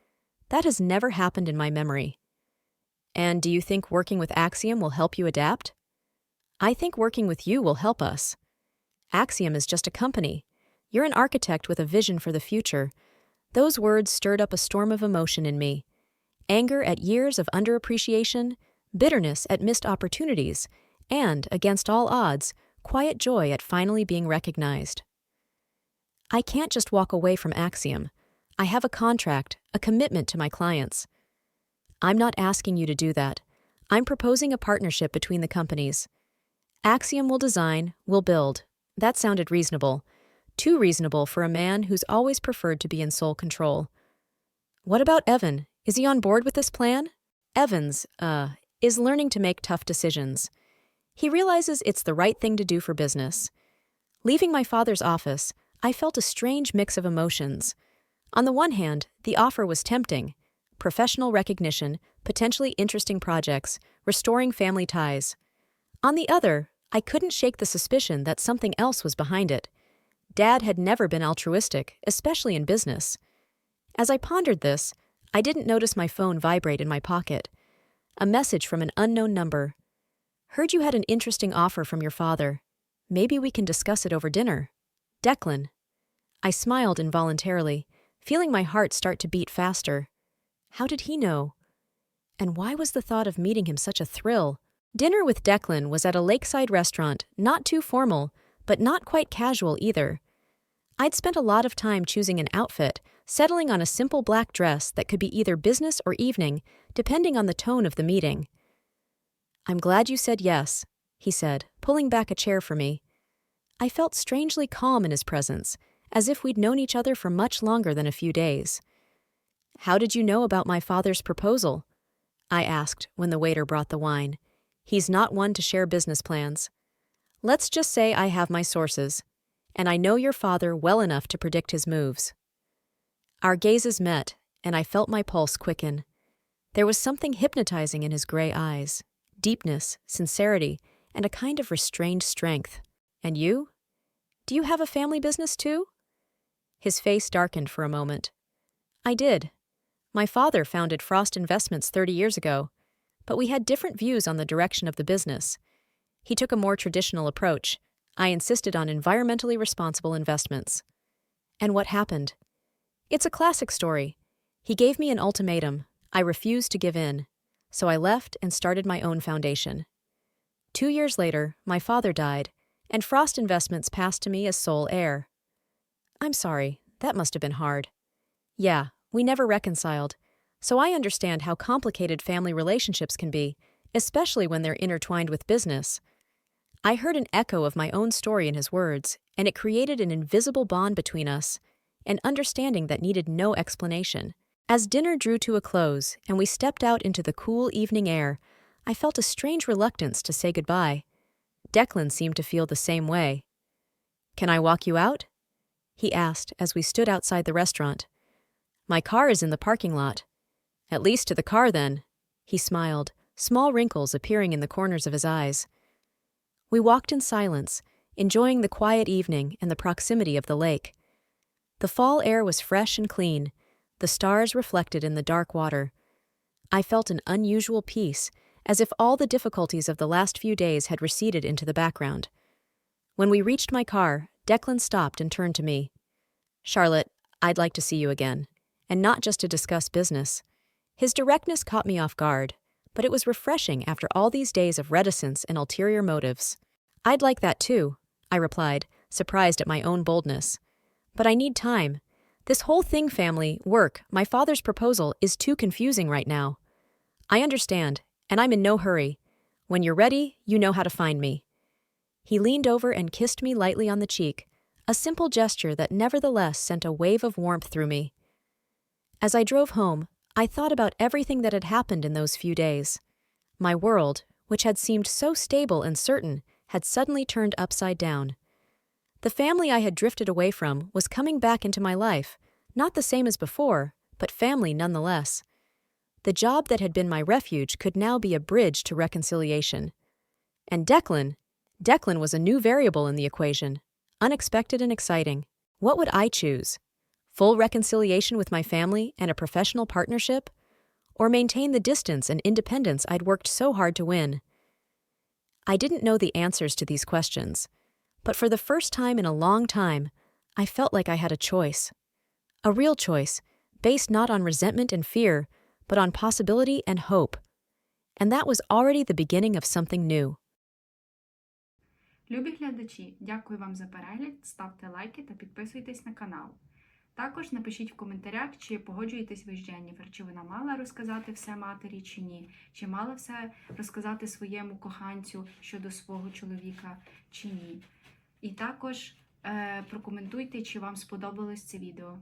That has never happened in my memory. And do you think working with Axiom will help you adapt? I think working with you will help us. Axiom is just a company. You're an architect with a vision for the future. Those words stirred up a storm of emotion in me. Anger at years of underappreciation, bitterness at missed opportunities, and, against all odds, quiet joy at finally being recognized. I can't just walk away from Axiom. I have a contract, a commitment to my clients. I'm not asking you to do that. I'm proposing a partnership between the companies. Axiom will design, we'll build. That sounded reasonable. Too reasonable for a man who's always preferred to be in sole control. What about Evan? Is he on board with this plan? Evans, is learning to make tough decisions. He realizes it's the right thing to do for business. Leaving my father's office, I felt a strange mix of emotions. On the one hand, the offer was tempting. Professional recognition, potentially interesting projects, restoring family ties. On the other, I couldn't shake the suspicion that something else was behind it. Dad had never been altruistic, especially in business. As I pondered this, I didn't notice my phone vibrate in my pocket. A message from an unknown number. Heard you had an interesting offer from your father. Maybe we can discuss it over dinner. Declan. I smiled involuntarily, feeling my heart start to beat faster. How did he know? And why was the thought of meeting him such a thrill? Dinner with Declan was at a lakeside restaurant, not too formal, but not quite casual either. I'd spent a lot of time choosing an outfit, settling on a simple black dress that could be either business or evening, depending on the tone of the meeting. I'm glad you said yes, he said, pulling back a chair for me. I felt strangely calm in his presence, as if we'd known each other for much longer than a few days. How did you know about my father's proposal? I asked when the waiter brought the wine. He's not one to share business plans. Let's just say I have my sources, and I know your father well enough to predict his moves. Our gazes met, and I felt my pulse quicken. There was something hypnotizing in his gray eyes, deepness, sincerity, and a kind of restrained strength. And you? Do you have a family business too? His face darkened for a moment. I did. My father founded Frost Investments 30 years ago, but we had different views on the direction of the business. He took a more traditional approach. I insisted on environmentally responsible investments. And what happened? It's a classic story. He gave me an ultimatum. I refused to give in. So I left and started my own foundation. 2 years later, my father died, and Frost Investments passed to me as sole heir. I'm sorry, that must have been hard. Yeah, we never reconciled, so I understand how complicated family relationships can be, especially when they're intertwined with business. I heard an echo of my own story in his words, and it created an invisible bond between us, an understanding that needed no explanation. As dinner drew to a close and we stepped out into the cool evening air, I felt a strange reluctance to say goodbye. Declan seemed to feel the same way. "Can I walk you out?" he asked as we stood outside the restaurant. "My car is in the parking lot." "At least to the car, then." He smiled, small wrinkles appearing in the corners of his eyes. We walked in silence, enjoying the quiet evening and the proximity of the lake. The fall air was fresh and clean, the stars reflected in the dark water. I felt an unusual peace, as if all the difficulties of the last few days had receded into the background. When we reached my car, Declan stopped and turned to me. "Charlotte, I'd like to see you again, and not just to discuss business." His directness caught me off guard, but it was refreshing after all these days of reticence and ulterior motives. "I'd like that too," I replied, surprised at my own boldness. "But I need time. This whole thing, family, work, my father's proposal, is too confusing right now." "I understand, and I'm in no hurry. When you're ready, you know how to find me." He leaned over and kissed me lightly on the cheek, a simple gesture that nevertheless sent a wave of warmth through me. As I drove home, I thought about everything that had happened in those few days. My world, which had seemed so stable and certain, had suddenly turned upside down. The family I had drifted away from was coming back into my life, not the same as before, but family nonetheless. The job that had been my refuge could now be a bridge to reconciliation. And Declan was a new variable in the equation, unexpected and exciting. What would I choose? Full reconciliation with my family and a professional partnership? Or maintain the distance and independence I'd worked so hard to win? I didn't know the answers to these questions, but for the first time in a long time, I felt like I had a choice. A real choice, based not on resentment and fear, but on possibility and hope. And that was already the beginning of something new. Любі глядачі, дякую вам за перегляд, ставте лайки та підписуйтесь на канал. Також напишіть в коментарях, чи погоджуєтесь ви з Дженніфер, чи вона мала розказати все матері, чи ні, чи мала все розказати своєму коханцю щодо свого чоловіка, чи ні. І також прокоментуйте, чи вам сподобалось це відео.